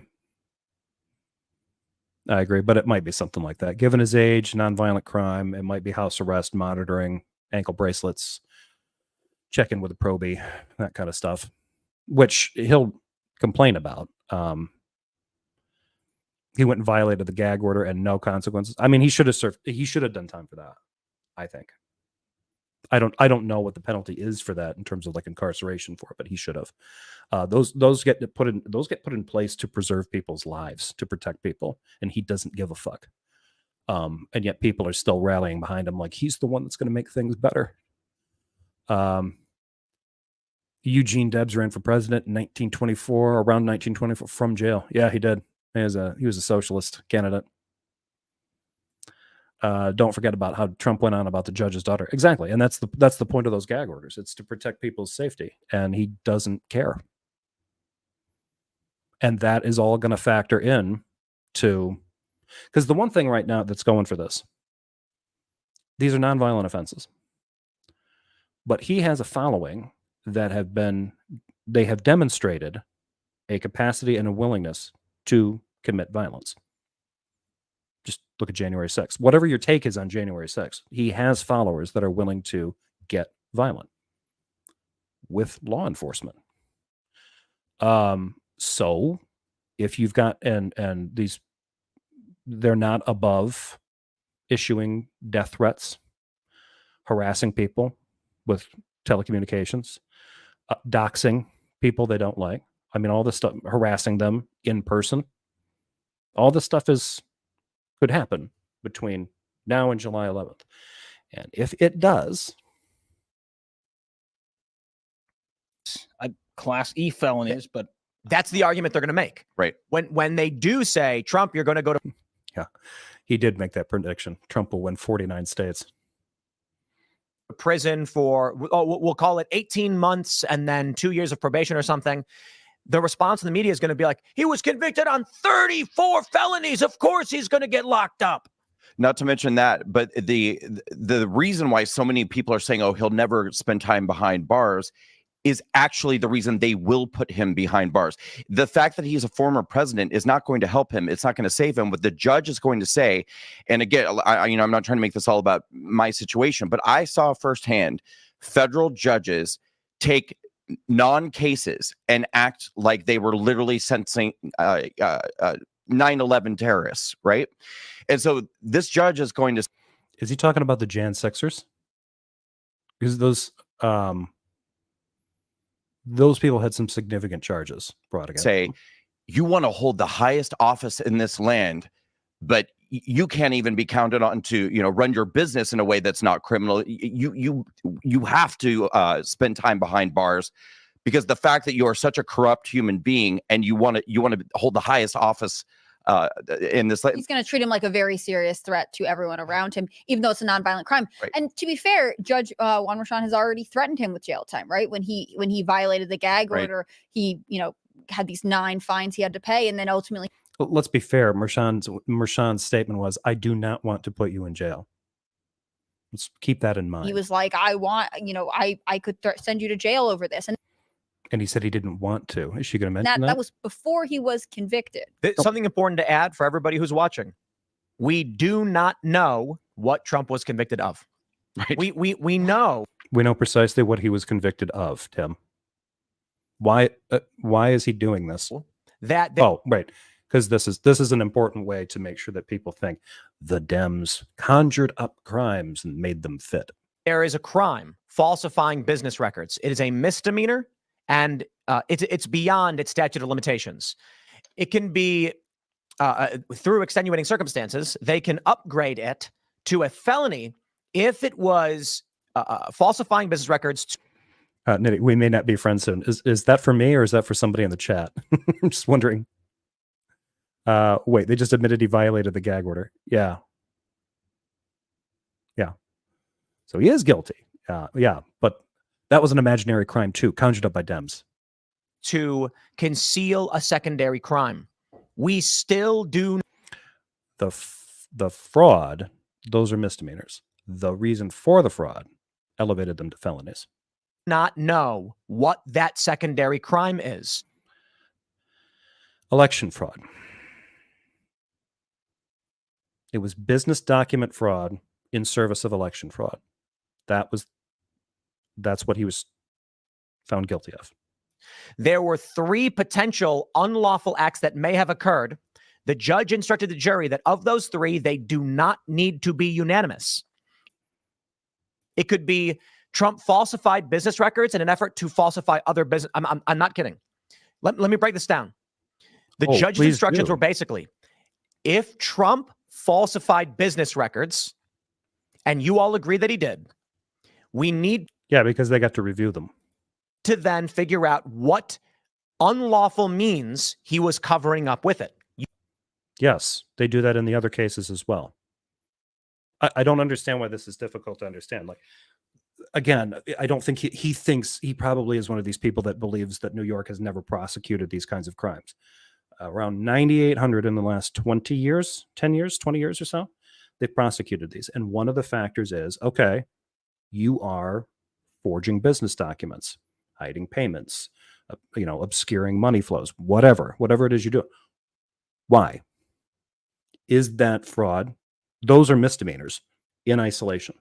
but it might be something like that. Given his age, nonviolent crime, it might be house arrest, monitoring, ankle bracelets, check in with a probie, that kind of stuff, which he'll complain about. He went and violated the gag order and no consequences. I mean, he should have done time for that, I think. I don't know what the penalty is for that in terms of like incarceration for it, but he should have. Those get put in place to preserve people's lives, to protect people, and he doesn't give a fuck. And yet people are still rallying behind him like he's the one that's going to make things better. Eugene Debs ran for president in 1924 from jail. Yeah, he did. He was a socialist candidate. Don't forget about how Trump went on about the judge's daughter. Exactly. And that's the point of those gag orders. It's to protect people's safety, and he doesn't care. And that is all going to factor in to, because the one thing right now that's going for this, these are nonviolent offenses, but he has a following that have demonstrated a capacity and a willingness to commit violence. Just look at January 6th. Whatever your take is on January 6th, he has followers that are willing to get violent with law enforcement. So if you've got, and these, they're not above issuing death threats, harassing people with telecommunications, doxing people they don't like. I mean, all this stuff, harassing them in person, all this stuff could happen between now and July 11th. And if it does, Class E felonies, but that's the argument they're going to make. Right. When they do say, Trump, you're going to go to... Yeah, he did make that prediction. Trump will win 49 states. Prison for, we'll call it 18 months and then 2 years of probation or something. The response in the media is going to be like, he was convicted on 34 felonies. Of course he's going to get locked up. Not to mention that, but the reason why so many people are saying, oh, he'll never spend time behind bars is actually the reason they will put him behind bars. The fact that he's a former president is not going to help him. It's not going to save him. What the judge is going to say, and again, I'm not trying to make this all about my situation, but I saw firsthand federal judges take non-cases and act like they were literally sentencing 9/11 terrorists, right? And so this judge is going to... Is he talking about the Jan 6ers? Because those those people had some significant charges brought against Say, them. you want to hold the highest office in this land, but you can't even be counted on to, run your business in a way that's not criminal. You have to spend time behind bars, because the fact that you are such a corrupt human being and you want to hold the highest office in this land. He's going to treat him like a very serious threat to everyone around him, even though it's a nonviolent crime. Right. And to be fair, Judge Juan Merchan has already threatened him with jail time, right? When he violated the gag Right. order, he had these 9 fines he had to pay, and then ultimately. Let's be fair. Merchan's statement was, "I do not want to put you in jail." Let's keep that in mind. He was like, I want, I could send you to jail over this. And he said he didn't want to. Is she going to mention that? That was before he was convicted. Something important to add for everybody who's watching. We do not know what Trump was convicted of. Right. We know. We know precisely what he was convicted of, Tim. Why is he doing this? Right. Because this is an important way to make sure that people think the Dems conjured up crimes and made them fit. There is a crime, falsifying business records. It is a misdemeanor, and it's beyond its statute of limitations. It can be through extenuating circumstances. They can upgrade it to a felony if it was falsifying business records. Nitty, we may not be friends soon. Is that for me or is that for somebody in the chat? I'm just wondering. Wait, they just admitted he violated the gag order. Yeah. So he is guilty. Yeah, but that was an imaginary crime too, conjured up by Dems. To conceal a secondary crime. We still do. The fraud, those are misdemeanors. The reason for the fraud elevated them to felonies. Not know what that secondary crime is. Election fraud. It was business document fraud in service of election fraud. That's what he was found guilty of. There were 3 potential unlawful acts that may have occurred. The judge instructed the jury that of those 3, they do not need to be unanimous. It could be Trump falsified business records in an effort to falsify other business. I'm not kidding. Let me break this down. The judge's instructions were basically, if Trump falsified business records, and you all agree that he did, we need. Yeah, because they got to review them. To then figure out what unlawful means he was covering up with it. Yes, they do that in the other cases as well. I don't understand why this is difficult to understand. Like, again, I don't think he thinks he probably is one of these people that believes that New York has never prosecuted these kinds of crimes. Around 9,800 in the last 20 years or so, they've prosecuted these. And one of the factors is, okay, you are forging business documents, hiding payments, obscuring money flows, whatever it is you do. Why? Is that fraud? Those are misdemeanors in isolation.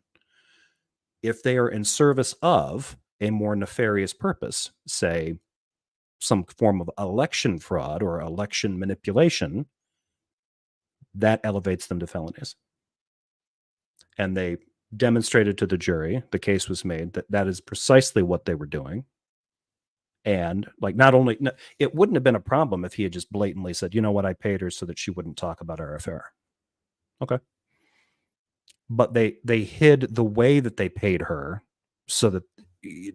If they are in service of a more nefarious purpose, say some form of election fraud or election manipulation, that elevates them to felonies. And they demonstrated to the jury, the case was made, that that is precisely what they were doing. And it wouldn't have been a problem if he had just blatantly said, you know what, I paid her so that she wouldn't talk about our affair. Okay. But they hid the way that they paid her so that they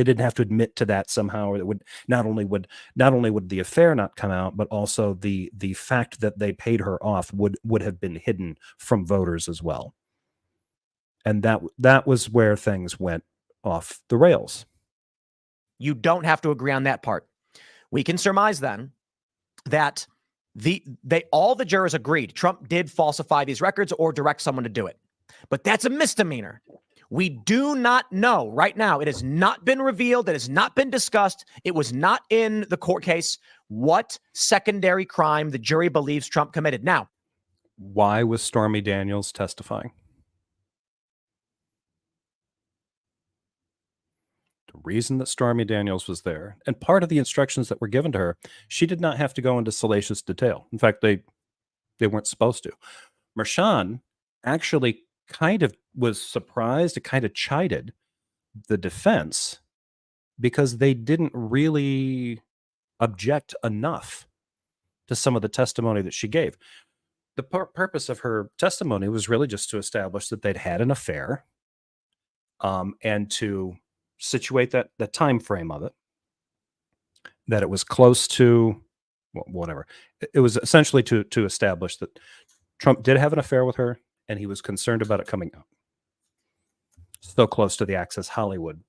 didn't have to admit to that somehow, or it would not only would the affair not come out, but also the fact that they paid her off would have been hidden from voters as well. And that was where things went off the rails. You don't have to agree on that part. We can surmise then that all the jurors agreed Trump did falsify these records or direct someone to do it. But that's a misdemeanor. We do not know right now. It has not been revealed. It has not been discussed. It was not in the court case what secondary crime the jury believes Trump committed. Now, why was Stormy Daniels testifying? The reason that Stormy Daniels was there, and part of the instructions that were given to her, she did not have to go into salacious detail. In fact, they weren't supposed to. Merchan actually kind of was surprised, kind of chided the defense because they didn't really object enough to some of the testimony that she gave. The purpose of her testimony was really just to establish that they'd had an affair, and to situate the time frame of it, that it was close to whatever. It was essentially to establish that Trump did have an affair with her, and he was concerned about it coming out. So close to the Access Hollywood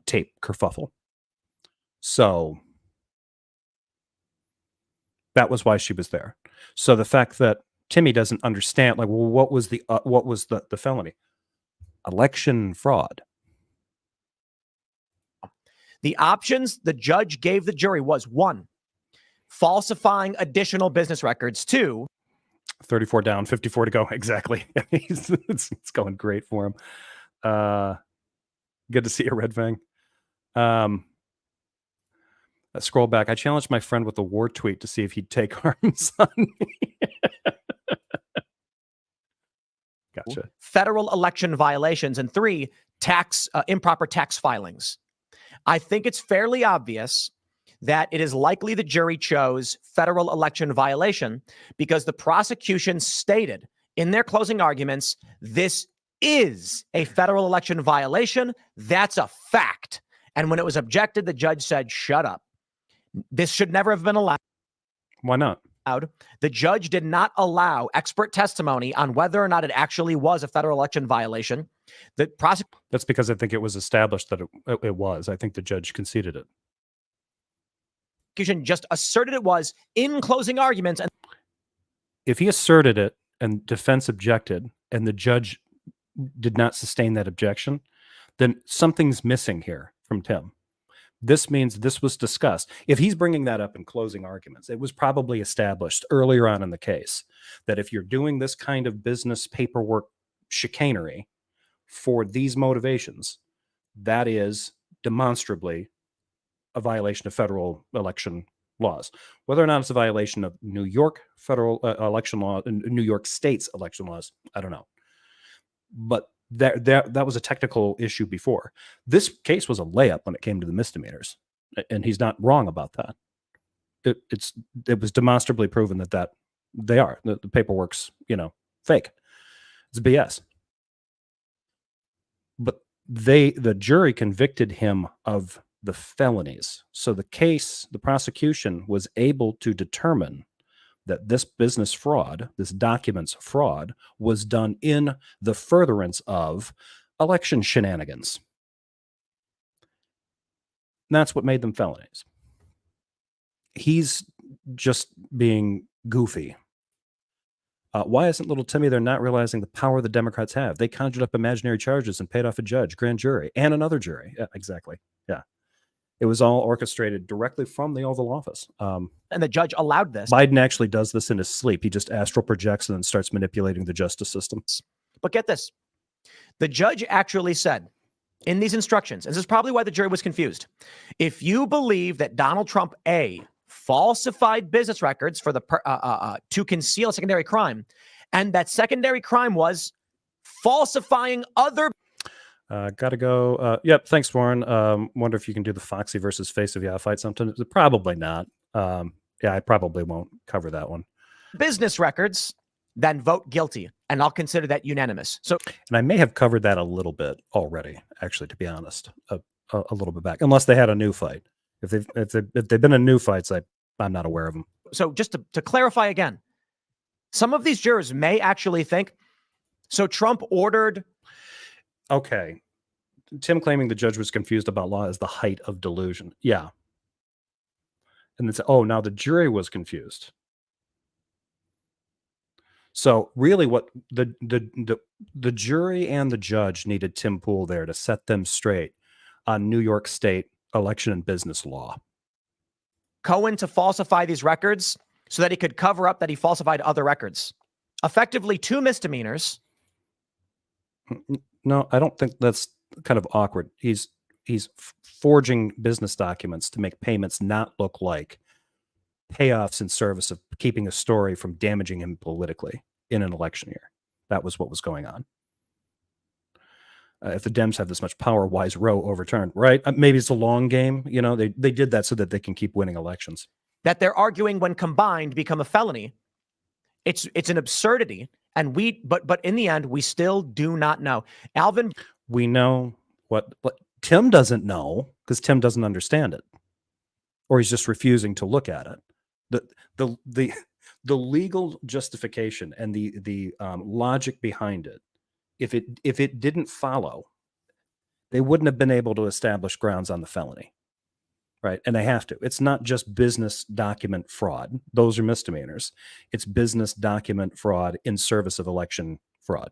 tape kerfuffle. So that was why she was there. So the fact that Timmy doesn't understand, like, well, what was the felony? Election fraud. The options the judge gave the jury was 1, falsifying additional business records; 2, 34 down, 54 to go. Exactly. It's going great for him. Good to see you, Red Fang. Scroll back. I challenged my friend with a war tweet to see if he'd take arms on me. Gotcha. federal election violations; and 3, improper tax filings. I think it's fairly obvious that it is likely the jury chose federal election violation because the prosecution stated in their closing arguments, this is a federal election violation. That's a fact. And when it was objected, the judge said, shut up. This should never have been allowed. Why not? The judge did not allow expert testimony on whether or not it actually was a federal election violation. That's because I think it was established that it was. I think the judge conceded it. Prosecution just asserted it was in closing arguments. And if he asserted it and defense objected and the judge did not sustain that objection, then something's missing here from Tim. This means this was discussed. If he's bringing that up in closing arguments, it was probably established earlier on in the case that if you're doing this kind of business paperwork chicanery for these motivations, that is demonstrably a violation of federal election laws. Whether or not it's a violation of New York federal election law, New York state's election laws, I don't know. But that was a technical issue before. This case was a layup when it came to the misdemeanors, and he's not wrong about that. It was demonstrably proven that they are the paperwork's fake. It's BS. But the jury convicted him of the felonies. So the prosecution was able to determine that this business fraud, this documents fraud, was done in the furtherance of election shenanigans. And that's what made them felonies. He's just being goofy. Why isn't little Timmy there not realizing the power the Democrats have? They conjured up imaginary charges and paid off a judge, grand jury, and another jury. Yeah, exactly. Yeah. It was all orchestrated directly from the Oval Office. And the judge allowed this. Biden actually does this in his sleep. He just astral projects and then starts manipulating the justice system. But get this. The judge actually said in these instructions, and this is probably why the jury was confused, if you believe that Donald Trump, A, falsified business records for to conceal a secondary crime, and that secondary crime was falsifying other. Gotta go. Yep. Thanks, Warren. Wonder if you can do the Foxy versus Face of Yeah fight sometime. Probably not. Yeah, I probably won't cover that one. Business records, then vote guilty, and I'll consider that unanimous. So, and I may have covered that a little bit already, actually, to be honest, a little bit back, unless they had a new fight. If they've been in new fights, I'm not aware of them. So just to clarify again, some of these jurors may actually think, so Trump ordered. Okay. Tim claiming the judge was confused about law is the height of delusion. Yeah. And it's, now the jury was confused. So really what the jury and the judge needed Tim Pool there to set them straight on New York State election and business law. Cohen to falsify these records so that he could cover up that he falsified other records. Effectively 2 misdemeanors. No, I don't think that's kind of awkward. He's forging business documents to make payments not look like payoffs in service of keeping a story from damaging him politically in an election year. That was what was going on. If the Dems have this much power, why is Roe overturned? Right? Maybe it's a long game. You know, they did that so that they can keep winning elections. That they're arguing when combined become a felony. It's an absurdity. And but in the end, we still do not know. Alvin, we know what Tim doesn't know because Tim doesn't understand it, or he's just refusing to look at it. The legal justification and the logic behind it, if it didn't follow, they wouldn't have been able to establish grounds on the felony, right? And they have to. It's not just business document fraud; those are misdemeanors. It's business document fraud in service of election fraud.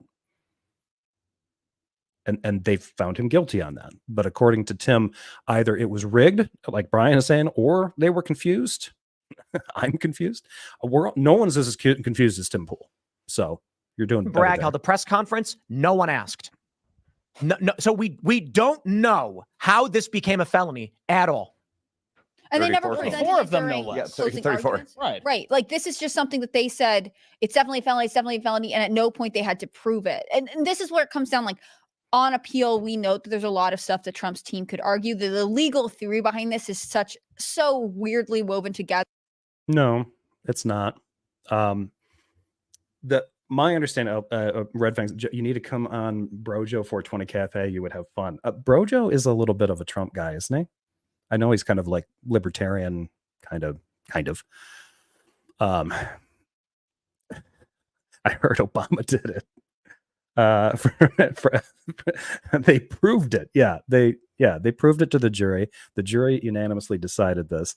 And they found him guilty on that. But according to Tim, either it was rigged, like Brian is saying, or they were confused. I'm confused. No one's as confused as Tim Pool. So you're doing Bragg held a press conference. No one asked. No, so we don't know how this became a felony at all. And they never presented Four it of them, no during less. closing 34. arguments. Right. Right. Like this is just something that they said it's definitely a felony. It's definitely a felony. And at no point they had to prove it. And this is where it comes down. Like on appeal, we note that there's a lot of stuff that Trump's team could argue. The legal theory behind this is so weirdly woven together. No, it's not. My understanding of Red Fangs, you need to come on Brojo 420 Cafe. You would have fun. Brojo is a little bit of a Trump guy, isn't he? I know he's kind of like libertarian, kind of. I heard Obama did it. They proved it. They proved it to the jury. The jury unanimously decided this.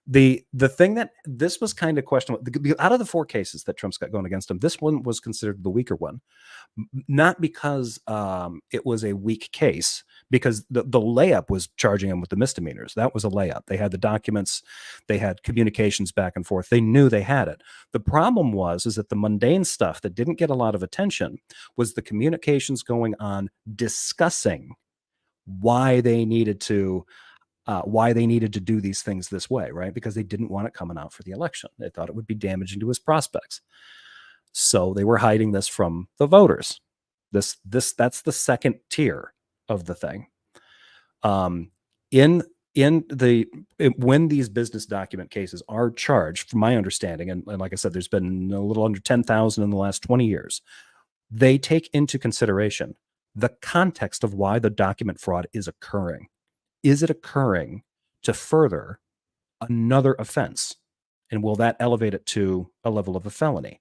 The thing that this was kind of questionable, out of the 4 cases that Trump's got going against him, this one was considered the weaker one. Not because it was a weak case, because the layup was charging him with the misdemeanors. That was a layup. They had the documents, they had communications back and forth. They knew they had it. The problem was that the mundane stuff that didn't get a lot of attention was the communications going on discussing why they needed to do these things this way, right? Because they didn't want it coming out for the election. They thought it would be damaging to his prospects. So they were hiding this from the voters. That's the second tier of the thing. When these business document cases are charged, from my understanding, and like I said, there's been a little under 10,000 in the last 20 years, they take into consideration the context of why the document fraud is occurring. Is it occurring to further another offense? And will that elevate it to a level of a felony?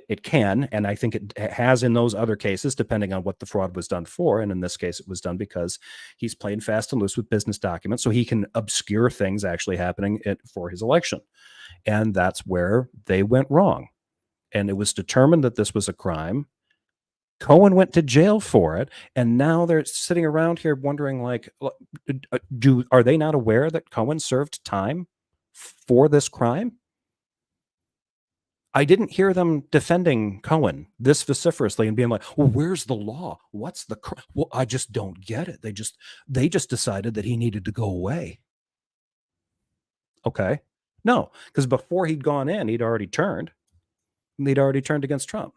It can, and I think it has in those other cases, depending on what the fraud was done for. And in this case, it was done because he's playing fast and loose with business documents, so he can obscure things actually happening for his election. And that's where they went wrong. And it was determined that this was a crime. Cohen went to jail for it, and now they're sitting around here wondering, like, are they not aware that Cohen served time for this crime? I didn't hear them defending Cohen this vociferously and being like, well, where's the law? What's the well, I just don't get it. They just decided that he needed to go away. Okay. No, because before he'd gone in, he'd already turned. They'd already turned against Trump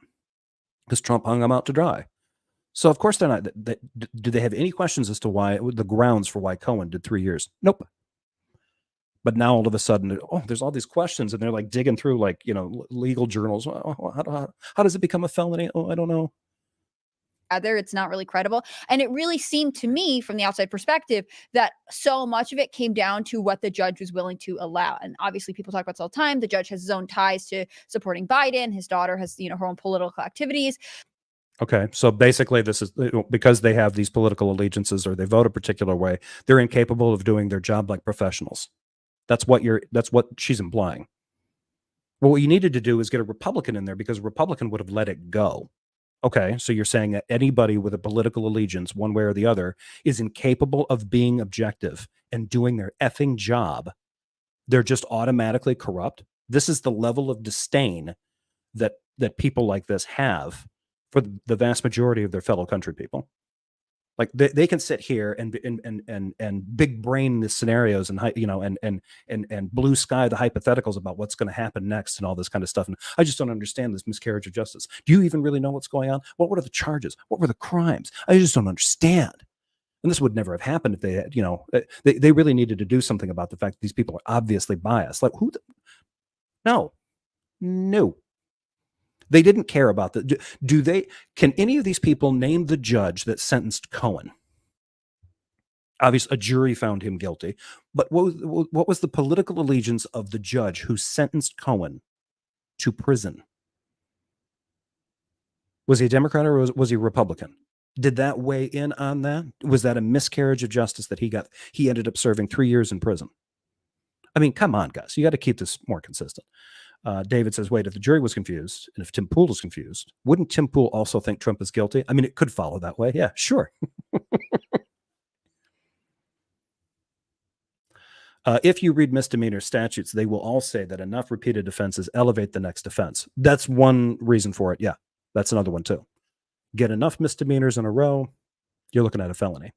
because Trump hung him out to dry. So of course they're not. Do they have any questions as to why the grounds for why Cohen did 3 years? Nope. But now all of a sudden, there's all these questions, and they're like digging through, like, legal journals. How does it become a felony? Oh, I don't know. It's not really credible. And it really seemed to me from the outside perspective that so much of it came down to what the judge was willing to allow. And obviously people talk about this all the time. The judge has his own ties to supporting Biden. His daughter has, her own political activities. Okay. So basically this is because they have these political allegiances or they vote a particular way, they're incapable of doing their job like professionals. That's what she's implying. Well, what you needed to do is get a Republican in there because a Republican would have let it go. Okay, so you're saying that anybody with a political allegiance, one way or the other, is incapable of being objective and doing their effing job. They're just automatically corrupt. This is the level of disdain that people like this have for the vast majority of their fellow country people. Like they can sit here and big brain the scenarios and and blue sky the hypotheticals about what's going to happen next and all this kind of stuff. And I just don't understand this miscarriage of justice. Do you even really know what's going on? What were the charges? What were the crimes? I just don't understand. And this would never have happened if they had, they really needed to do something about the fact that these people are obviously biased. Like no. They didn't care about that. Can any of these people name the judge that sentenced Cohen? Obviously, a jury found him guilty. But what was the political allegiance of the judge who sentenced Cohen to prison? Was he a Democrat or was he a Republican? Did that weigh in on that? Was that a miscarriage of justice that he got? He ended up serving 3 years in prison. I mean, come on, guys. You got to keep this more consistent. David says, wait, if the jury was confused and if Tim Pool is confused, wouldn't Tim Pool also think Trump is guilty? I mean, it could follow that way. Yeah, sure. If you read misdemeanor statutes, they will all say that enough repeated offenses elevate the next offense. That's one reason for it. Yeah, that's another one too. Get enough misdemeanors in a row, you're looking at a felony.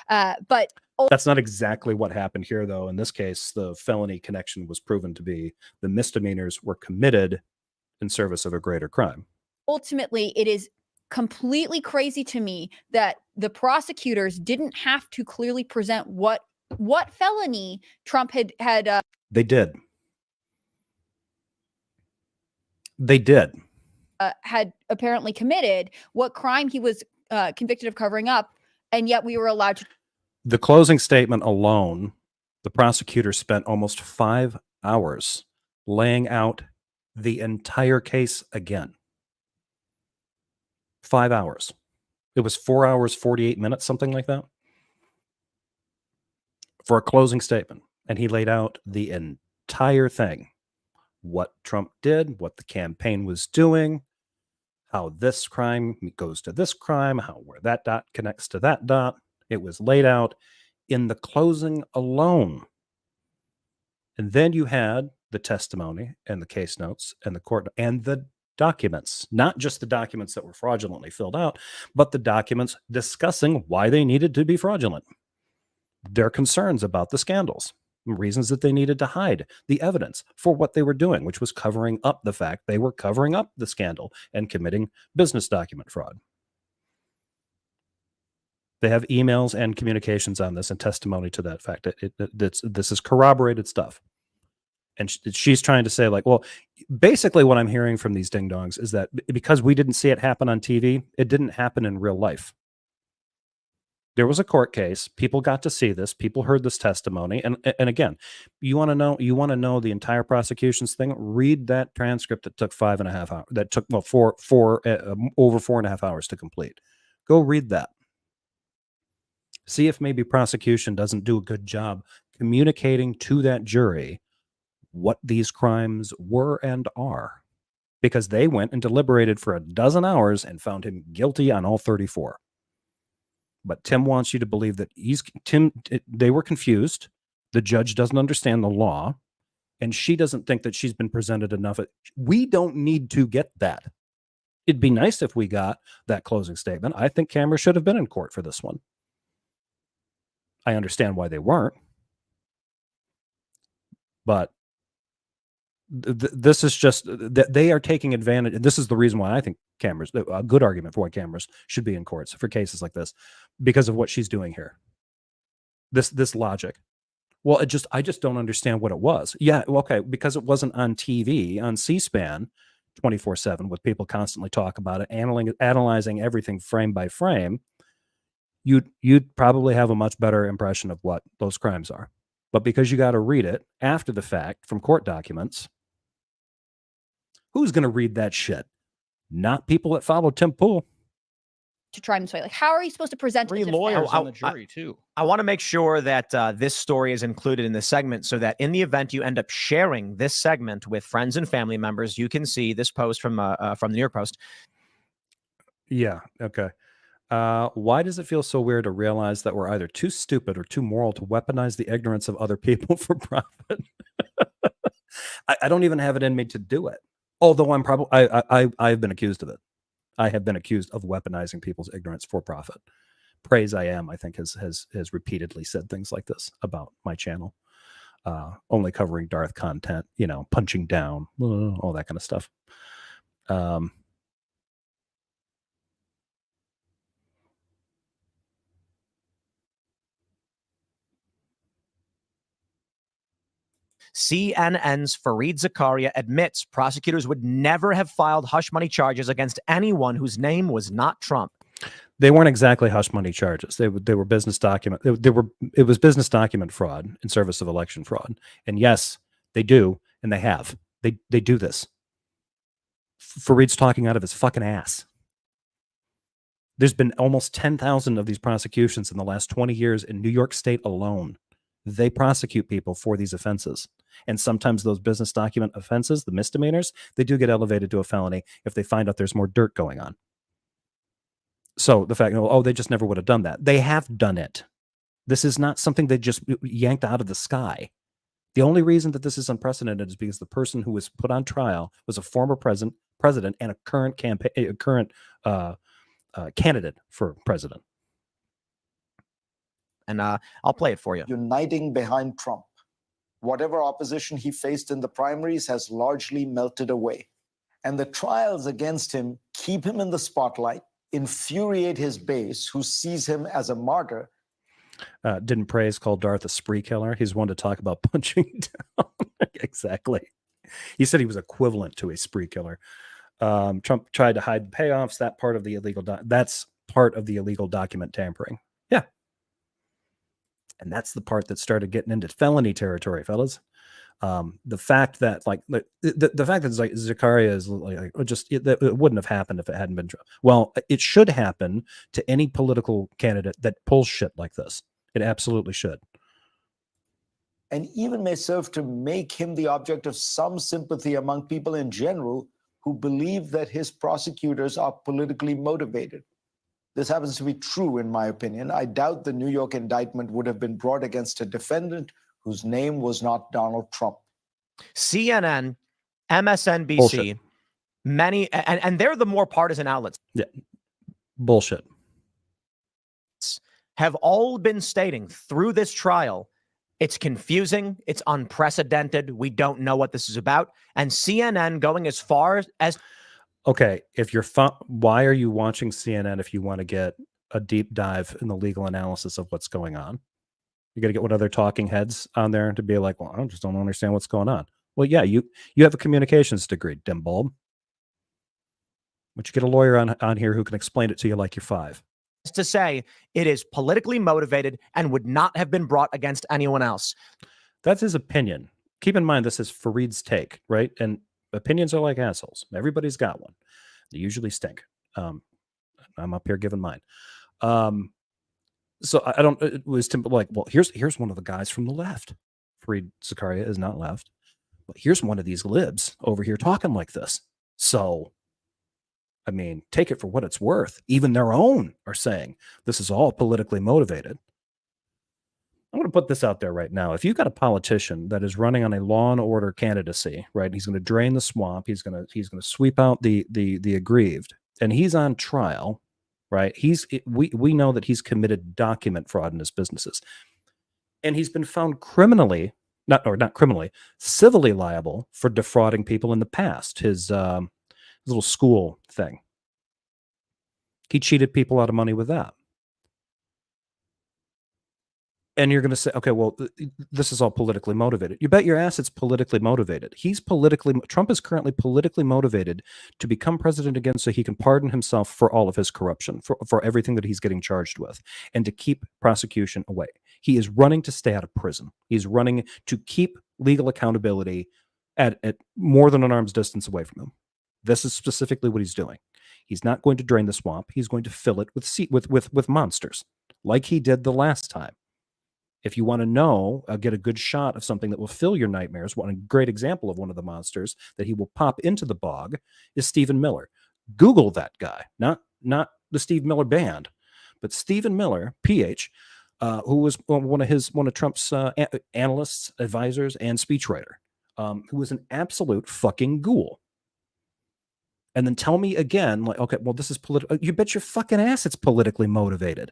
But that's not exactly what happened here, though. In this case, the felony connection was proven to be the misdemeanors were committed in service of a greater crime. Ultimately, it is completely crazy to me that the prosecutors didn't have to clearly present what felony Trump had They did. They did. Had apparently committed, what crime he was convicted of covering up, and yet we were allowed to. The closing statement alone, the prosecutor spent almost 5 hours laying out the entire case again. 5 hours. It was 4 hours, 48 minutes, something like that, for a closing statement. And he laid out the entire thing. What Trump did, what the campaign was doing, how this crime goes to this crime, where that dot connects to that dot. It was laid out in the closing alone. And then you had the testimony and the case notes and the court and the documents, not just the documents that were fraudulently filled out, but the documents discussing why they needed to be fraudulent. Their concerns about the scandals, reasons that they needed to hide the evidence for what they were doing, which was covering up the fact they were covering up the scandal and committing business document fraud. They have emails and communications on this and testimony to that fact. This is corroborated stuff. And she's trying to say, like, well, basically what I'm hearing from these ding-dongs is that because we didn't see it happen on TV, it didn't happen in real life. There was a court case. People got to see this. People heard this testimony. And again, you want to know the entire prosecution's thing? Read that transcript that took 5.5 hours. That took over 4.5 hours to complete. Go read that. See if maybe prosecution doesn't do a good job communicating to that jury what these crimes were and are, because they went and deliberated for 12 hours and found him guilty on all 34. But Tim wants you to believe that they were confused. The judge doesn't understand the law, and she doesn't think that she's been presented enough. We don't need to get that. It'd be nice if we got that closing statement. I think cameras should have been in court for this one. I understand why they weren't. But this is just that they are taking advantage. And this is the reason why I think cameras, a good argument for why cameras should be in courts for cases like this, because of what she's doing here. This logic. Well, I just don't understand what it was. Yeah, okay, because it wasn't on TV, on C-SPAN 24/7 with people constantly talk about it, analyzing everything frame by frame. You'd probably have a much better impression of what those crimes are. But because you got to read it after the fact from court documents, who's going to read that shit? Not people that follow Tim Pool. To try and say, like, how are you supposed to present three lawyers on the jury too? I want to make sure that this story is included in this segment so that in the event you end up sharing this segment with friends and family members, you can see this post from the New York Post. Yeah. Okay. Why does it feel so weird to realize that we're either too stupid or too moral to weaponize the ignorance of other people for profit? I don't even have it in me to do it. Although I've been accused of it. I have been accused of weaponizing people's ignorance for profit. Praise I Am, I think, has repeatedly said things like this about my channel. Only covering Darth content, punching down, all that kind of stuff. CNN's Fareed Zakaria admits prosecutors would never have filed hush money charges against anyone whose name was not Trump. They weren't exactly hush money charges. They were business document. It was business document fraud in service of election fraud. And yes, they do, and they have. They do this. Fareed's talking out of his fucking ass. There's been almost 10,000 of these prosecutions in the last 20 years in New York State alone. They prosecute people for these offenses. And sometimes those business document offenses, the misdemeanors, they do get elevated to a felony if they find out there's more dirt going on. So the fact, they just never would have done that. They have done it. This is not something they just yanked out of the sky. The only reason that this is unprecedented is because the person who was put on trial was a former president and a current candidate for president. And I'll play it for you. Uniting behind Trump. Whatever opposition he faced in the primaries has largely melted away. And the trials against him keep him in the spotlight, infuriate his base, who sees him as a martyr. Didn't Praise call Darth a spree killer? He's one to talk about punching down. Exactly. He said he was equivalent to a spree killer. Trump tried to hide payoffs. That's part of the illegal document tampering. Yeah. And that's the part that started getting into felony territory, fellas. The fact that the fact that Zakaria is it wouldn't have happened if it hadn't been. Well, it should happen to any political candidate that pulls shit like this. It absolutely should. And even may serve to make him the object of some sympathy among people in general who believe that his prosecutors are politically motivated. This happens to be true, in my opinion. I doubt the New York indictment would have been brought against a defendant whose name was not Donald Trump. CNN, MSNBC, Bullshit. many, and they're the more partisan outlets. Yeah. Bullshit. Have all been stating through this trial, it's confusing, it's unprecedented, we don't know what this is about. And CNN going as far as... Okay, if you're why are you watching CNN if you want to get a deep dive in the legal analysis of what's going on? You got to get one of their talking heads on there to be like, well, I just don't understand what's going on. Well, yeah, you have a communications degree, dimbulb. But you get a lawyer on here who can explain it to you like you're 5. To say it is politically motivated and would not have been brought against anyone else. That's his opinion. Keep in mind, this is Fareed's take, right? And opinions are like assholes. Everybody's got one. They usually stink. I'm up here giving mine. So I don't. It was like, well, here's one of the guys from the left. Fareed Zakaria is not left, but here's one of these libs over here talking like this. So, I mean, take it for what it's worth. Even their own are saying this is all politically motivated. I'm going to put this out there right now. If you've got a politician that is running on a law and order candidacy, right? He's going to drain the swamp. He's going to sweep out the aggrieved, and he's on trial, right? We know that he's committed document fraud in his businesses, and he's been found criminally, not criminally, civilly liable for defrauding people in the past. His little school thing. He cheated people out of money with that. And you're going to say, okay, well, this is all politically motivated. You bet your ass it's politically motivated. Trump is currently politically motivated to become president again so he can pardon himself for all of his corruption, for everything that he's getting charged with, and to keep prosecution away. He is running to stay out of prison. He's running to keep legal accountability at more than an arm's distance away from him. This is specifically what he's doing. He's not going to drain the swamp. He's going to fill it with monsters, like he did the last time. If you want to know, get a good shot of something that will fill your nightmares, one great example of one of the monsters that he will pop into the bog is Stephen Miller. Google that guy, not the Steve Miller Band, but Stephen Miller, PH, who was one of Trump's analysts, advisors, and speechwriter, who was an absolute fucking ghoul. And then tell me again, like, okay, well, this is political. You bet your fucking ass it's politically motivated.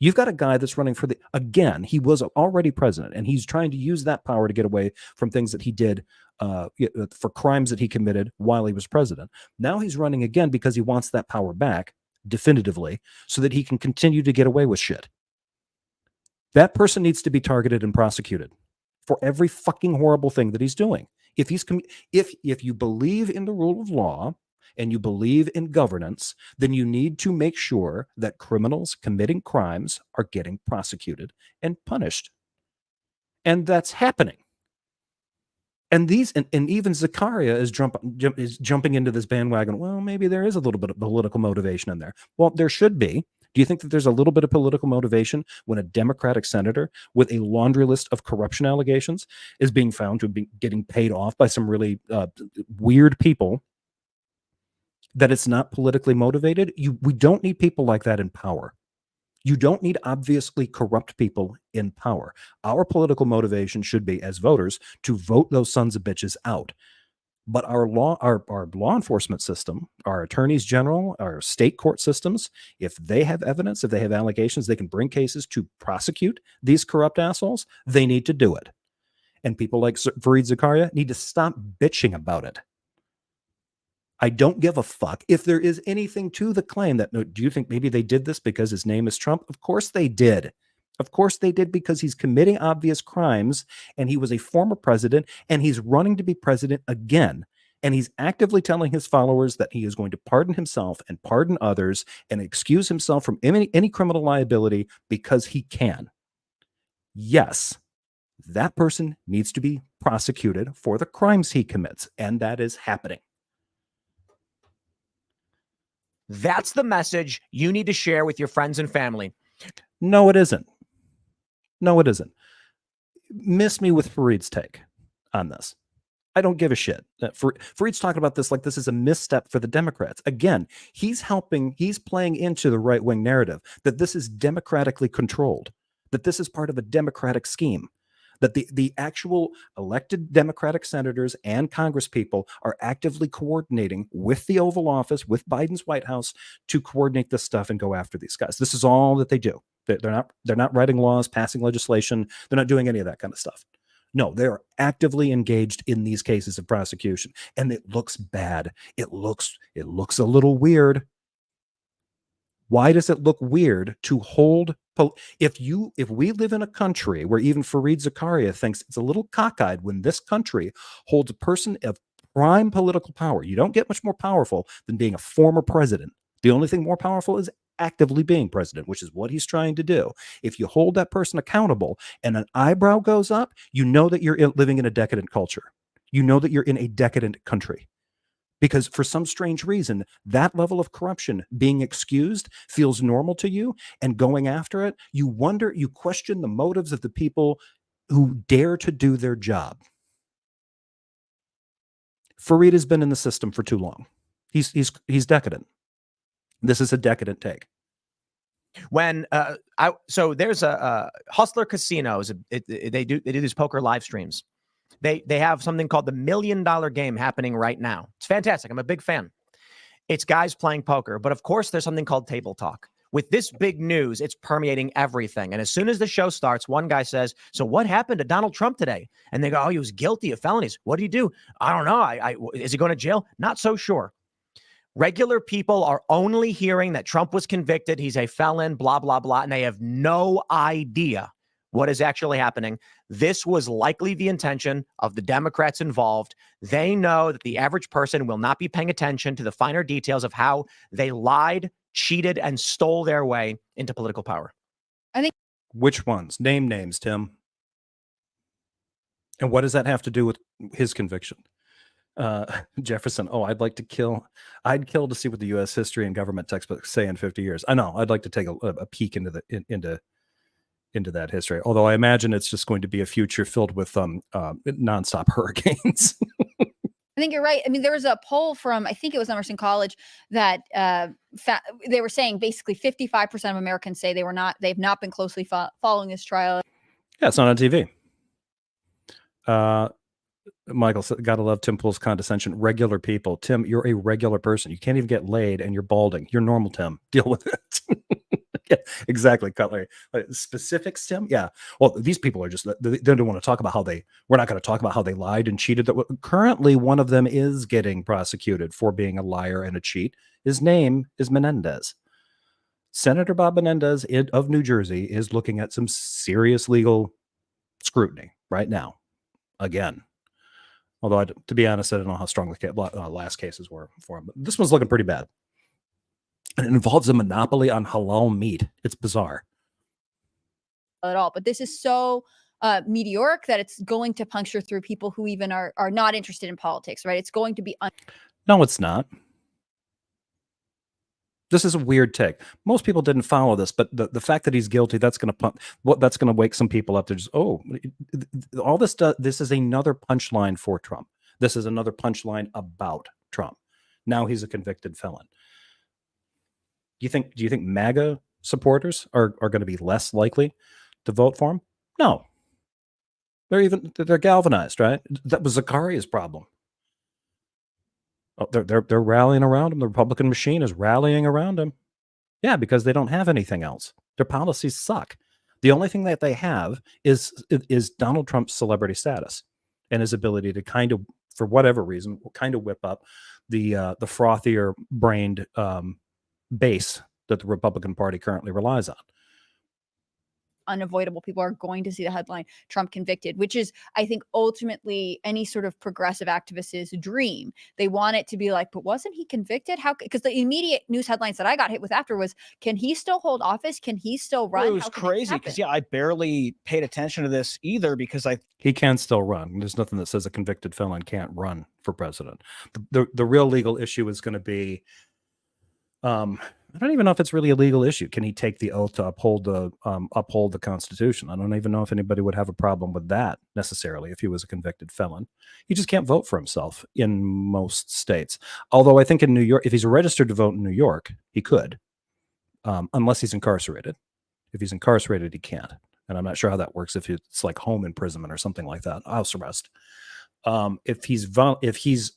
You've got a guy that's running for again, he was already president, and he's trying to use that power to get away from things that he did for crimes that he committed while he was president. Now he's running again because he wants that power back definitively so that he can continue to get away with shit. That person needs to be targeted and prosecuted for every fucking horrible thing that he's doing. If you believe in the rule of law and you believe in governance, then you need to make sure that criminals committing crimes are getting prosecuted and punished. And that's happening. And even Zakaria is jumping into this bandwagon. Well, maybe there is a little bit of political motivation in there. Well, there should be. Do you think that there's a little bit of political motivation when a Democratic senator with a laundry list of corruption allegations is being found to be getting paid off by some really weird people, that it's not politically motivated? We don't need people like that in power. You don't need obviously corrupt people in power. Our political motivation should be, as voters, to vote those sons of bitches out. But our law enforcement system, our attorneys general, our state court systems, if they have evidence, if they have allegations, they can bring cases to prosecute these corrupt assholes. They need to do it. And people like Fareed Zakaria need to stop bitching about it. I don't give a fuck if there is anything to the claim that, do you think maybe they did this because his name is Trump? Of course they did. Of course they did, because he's committing obvious crimes and he was a former president and he's running to be president again. And he's actively telling his followers that he is going to pardon himself and pardon others and excuse himself from any criminal liability because he can. Yes, that person needs to be prosecuted for the crimes he commits, and that is happening. That's the message you need to share with your friends and family. No, it isn't. No, it isn't. Miss me with Fareed's take on this. I don't give a shit. Fareed's talking about this like this is a misstep for the Democrats. Again, he's playing into the right-wing narrative that this is democratically controlled, that this is part of a Democratic scheme, that the actual elected Democratic senators and congresspeople are actively coordinating with the Oval Office, with Biden's White House, to coordinate this stuff and go after these guys. This is all that they do. They're not writing laws, passing legislation. They're not doing any of that kind of stuff. No, they are actively engaged in these cases of prosecution, and it looks bad. It looks a little weird. Why does it look weird to hold? If we live in a country where even Fareed Zakaria thinks it's a little cockeyed when this country holds a person of prime political power, you don't get much more powerful than being a former president. The only thing more powerful is actively being president, which is what he's trying to do. If you hold that person accountable and an eyebrow goes up, you know that you're living in a decadent culture. You know that you're in a decadent country. Because for some strange reason, that level of corruption being excused feels normal to you, and going after it, you question the motives of the people who dare to do their job. Fareed has been in the system for too long. He's decadent. This is a decadent take. When so there's a Hustler Casinos. They do these poker live streams. They have something called the $1 Million Game happening right now. It's fantastic. I'm a big fan. It's guys playing poker, but of course there's something called table talk. With this big news, it's permeating everything. And as soon as the show starts, one guy says, "So what happened to Donald Trump today?" And they go, "Oh, he was guilty of felonies. What did he do? I don't know. Is he going to jail? Not so sure." Regular people are only hearing that Trump was convicted. He's a felon, blah, blah, blah. And they have no idea what is actually happening. This was likely the intention of the Democrats involved. They know that the average person will not be paying attention to the finer details of how they lied, cheated, and stole their way into political power. I think. Which ones? Name names, Tim. And what does that have to do with his conviction? Jefferson, I'd kill to see what the U.S. history and government textbooks say in 50 years. I know. I'd like to take a peek into that history. Although I imagine it's just going to be a future filled with nonstop hurricanes. I think you're right. I mean, there was a poll from, I think it was Emerson College, that they were saying basically 55% of Americans say they've not been closely following this trial. Yeah, it's not on TV. Michael, gotta love Tim Pool's condescension. Regular people. Tim, you're a regular person. You can't even get laid and you're balding. You're normal, Tim. Deal with it. Yeah, exactly, Cutlery. Specifics, Tim? Yeah. Well, these people are just, they don't want to talk about we're not going to talk about how they lied and cheated. Currently, one of them is getting prosecuted for being a liar and a cheat. His name is Menendez. Senator Bob Menendez of New Jersey is looking at some serious legal scrutiny right now. Again. Although, to be honest, I don't know how strong the last cases were for him. But this one's looking pretty bad. And it involves a monopoly on halal meat. It's bizarre. At all, but this is so meteoric that it's going to puncture through people who even are not interested in politics, right? It's going to be No, it's not. This is a weird take. Most people didn't follow this, but the fact that he's guilty, that's going to wake some people up to just, all this does. This is another punchline for Trump. This is another punchline about Trump. Now he's a convicted felon. Do you think MAGA supporters are going to be less likely to vote for him? No. They're galvanized, right? That was Zakaria's problem. Oh, they're rallying around him. The Republican machine is rallying around him. Yeah, because they don't have anything else. Their policies suck. The only thing that they have is Donald Trump's celebrity status and his ability to kind of, for whatever reason, kind of whip up the frothier brained base that the Republican Party currently relies on. unavoidable. People are going to see the headline Trump convicted, which is, I think, ultimately any sort of progressive activist's dream. They want it to be like, but wasn't he convicted? How? Because the immediate news headlines that I got hit with after was, can he still hold office? Can he still run? It was crazy because I barely paid attention to this either because he can still run. There's nothing that says a convicted felon can't run for president. The real legal issue is going to be, I don't even know if it's really a legal issue. Can he take the oath to uphold the Constitution? I don't even know if anybody would have a problem with that necessarily if he was a convicted felon. He just can't vote for himself in most states. Although I think in New York, if he's registered to vote in New York, he could, unless he's incarcerated. If he's incarcerated, he can't. And I'm not sure how that works if it's like home imprisonment or something like that, house arrest. If he's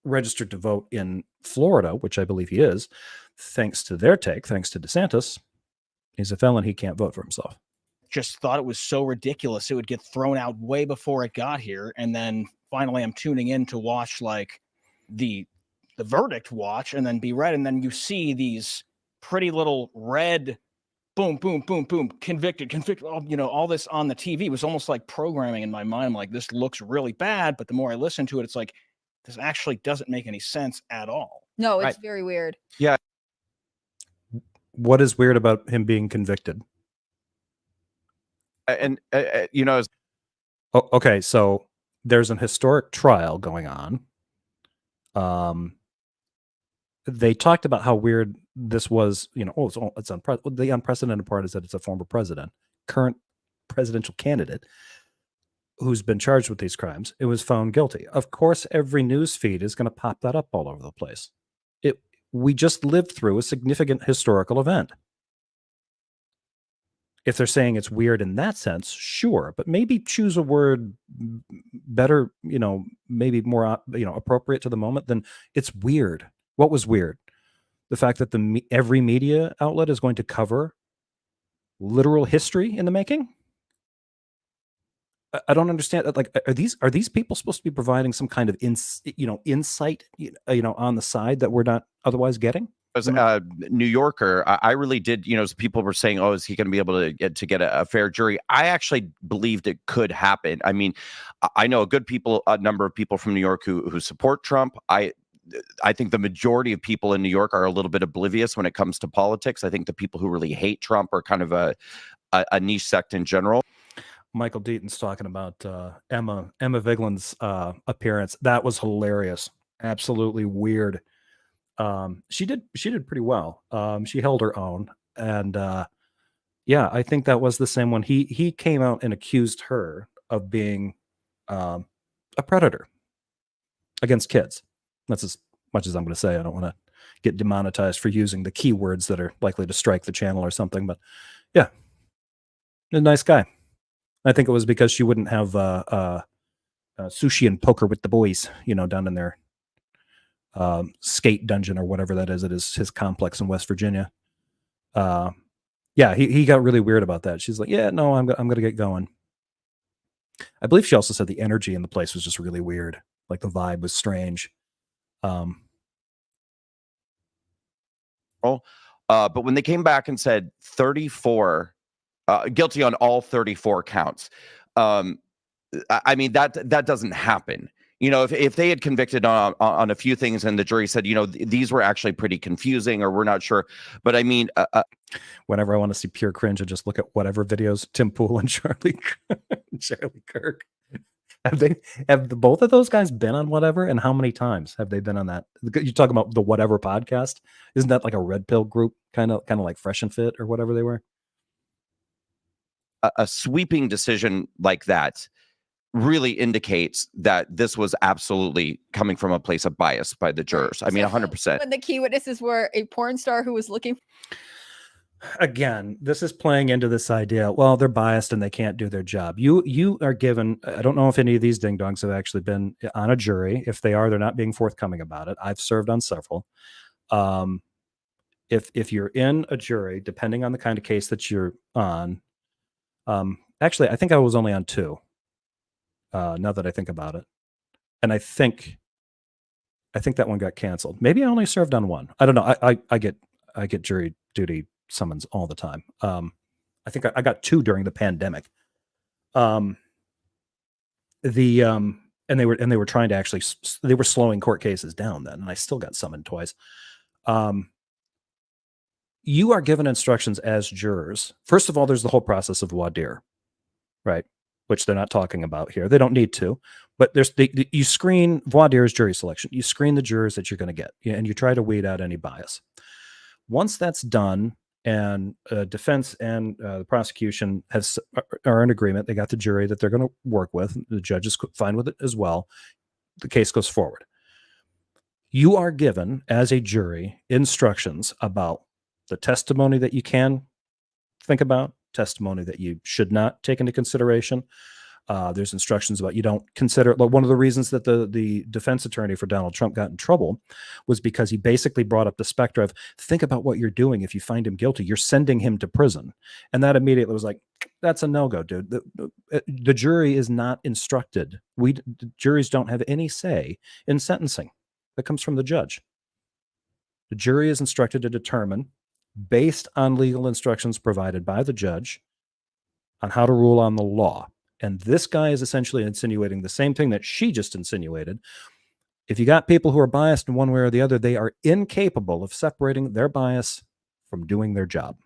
registered to vote in Florida, which I believe he is, thanks to DeSantis, he's a felon. He can't vote for himself. Just thought it was so ridiculous. It would get thrown out way before it got here. And then finally I'm tuning in to watch like the verdict watch and then be read. And then you see these pretty little red boom, boom, boom, boom, convicted, all this on the TV. It was almost like programming in my mind. I'm like, this looks really bad. But the more I listen to it, it's like, this actually doesn't make any sense at all. No, it's very weird. Yeah. What is weird about him being convicted? And, okay, so there's an historic trial going on. They talked about how weird this was, the unprecedented part is that it's a former president, current presidential candidate, who's been charged with these crimes. It was found guilty. Of course, every news feed is going to pop that up all over the place. We just lived through a significant historical event. If they're saying it's weird in that sense, sure, but maybe choose a word better, maybe more, appropriate to the moment than it's weird. What was weird? The fact that every media outlet is going to cover literal history in the making? I don't understand. Like, are these people supposed to be providing some kind of insight, on the side that we're not otherwise getting? As a New Yorker, I really did. People were saying, "Oh, is he going to be able to get a fair jury?" I actually believed it could happen. I mean, I know a number of people from New York who support Trump. I think the majority of people in New York are a little bit oblivious when it comes to politics. I think the people who really hate Trump are kind of a niche sect in general. Michael Deaton's talking about Emma Vigland's appearance. That was hilarious. Absolutely weird. She did pretty well. She held her own, and I think that was the same one. He came out and accused her of being a predator against kids. That's as much as I'm going to say. I don't want to get demonetized for using the keywords that are likely to strike the channel or something. But yeah, a nice guy. I think it was because she wouldn't have sushi and poker with the boys, down in their skate dungeon or whatever that is. It is his complex in West Virginia. Yeah, he got really weird about that. She's like, yeah, no, I'm going to get going. I believe she also said the energy in the place was just really weird. Like the vibe was strange. But when they came back and said 34, guilty on all 34 counts, I mean, that doesn't happen. You know, if they had convicted on a few things and the jury said, you know, these were actually pretty confusing or we're not sure. But I mean, whenever I want to see pure cringe, I just look at whatever videos Tim Pool and Charlie Kirk. Have both of those guys been on whatever, and how many times have they been on that? You talking about the whatever podcast? Isn't that like a red pill group, kind of like Fresh and Fit or whatever they were? A sweeping decision like that really indicates that this was absolutely coming from a place of bias by the jurors. I mean, 100%. When the key witnesses were a porn star who was looking. Again, this is playing into this idea. Well, they're biased and they can't do their job. You are given. I don't know if any of these ding dongs have actually been on a jury. If they are, they're not being forthcoming about it. I've served on several. If you're in a jury, depending on the kind of case that you're on, actually, I think I was only on 2. Now that I think about it, and I think that one got canceled. Maybe I only served on 1. I don't know. I get jury duty summons all the time. I think I got 2 during the pandemic. And they were trying to actually, they were slowing court cases down then, and I still got summoned twice. You are given instructions as jurors. First of all, there's the whole process of voir dire, right? Which they're not talking about here. They don't need to, but you screen voir dire as jury selection. You screen the jurors that you're going to get, and you try to weed out any bias. Once that's done, and defense and the prosecution are in agreement, they got the jury that they're going to work with. The judge is fine with it as well. The case goes forward. You are given, as a jury, instructions about the testimony that you can think about, testimony that you should not take into consideration. There's instructions about you don't consider. Like, one of the reasons that the defense attorney for Donald Trump got in trouble was because he basically brought up the specter of, think about what you're doing. If you find him guilty, you're sending him to prison. And that immediately was like, that's a no-go, dude. The jury is not instructed. The juries don't have any say in sentencing. That comes from the judge. The jury is instructed to determine, based on legal instructions provided by the judge, on how to rule on the law. And this guy is essentially insinuating the same thing that she just insinuated. If you got people who are biased in one way or the other, they are incapable of separating their bias from doing their job.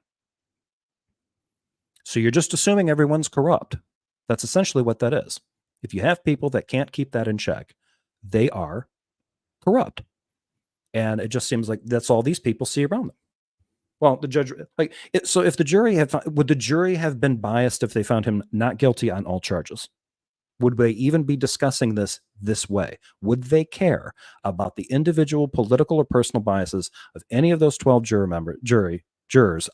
So you're just assuming everyone's corrupt. That's essentially what that is. If you have people that can't keep that in check, they are corrupt. And it just seems like that's all these people see around them. Well, the judge, so if the jury would the jury have been biased if they found him not guilty on all charges? Would they even be discussing this way? Would they care about the individual political or personal biases of any of those 12 jurors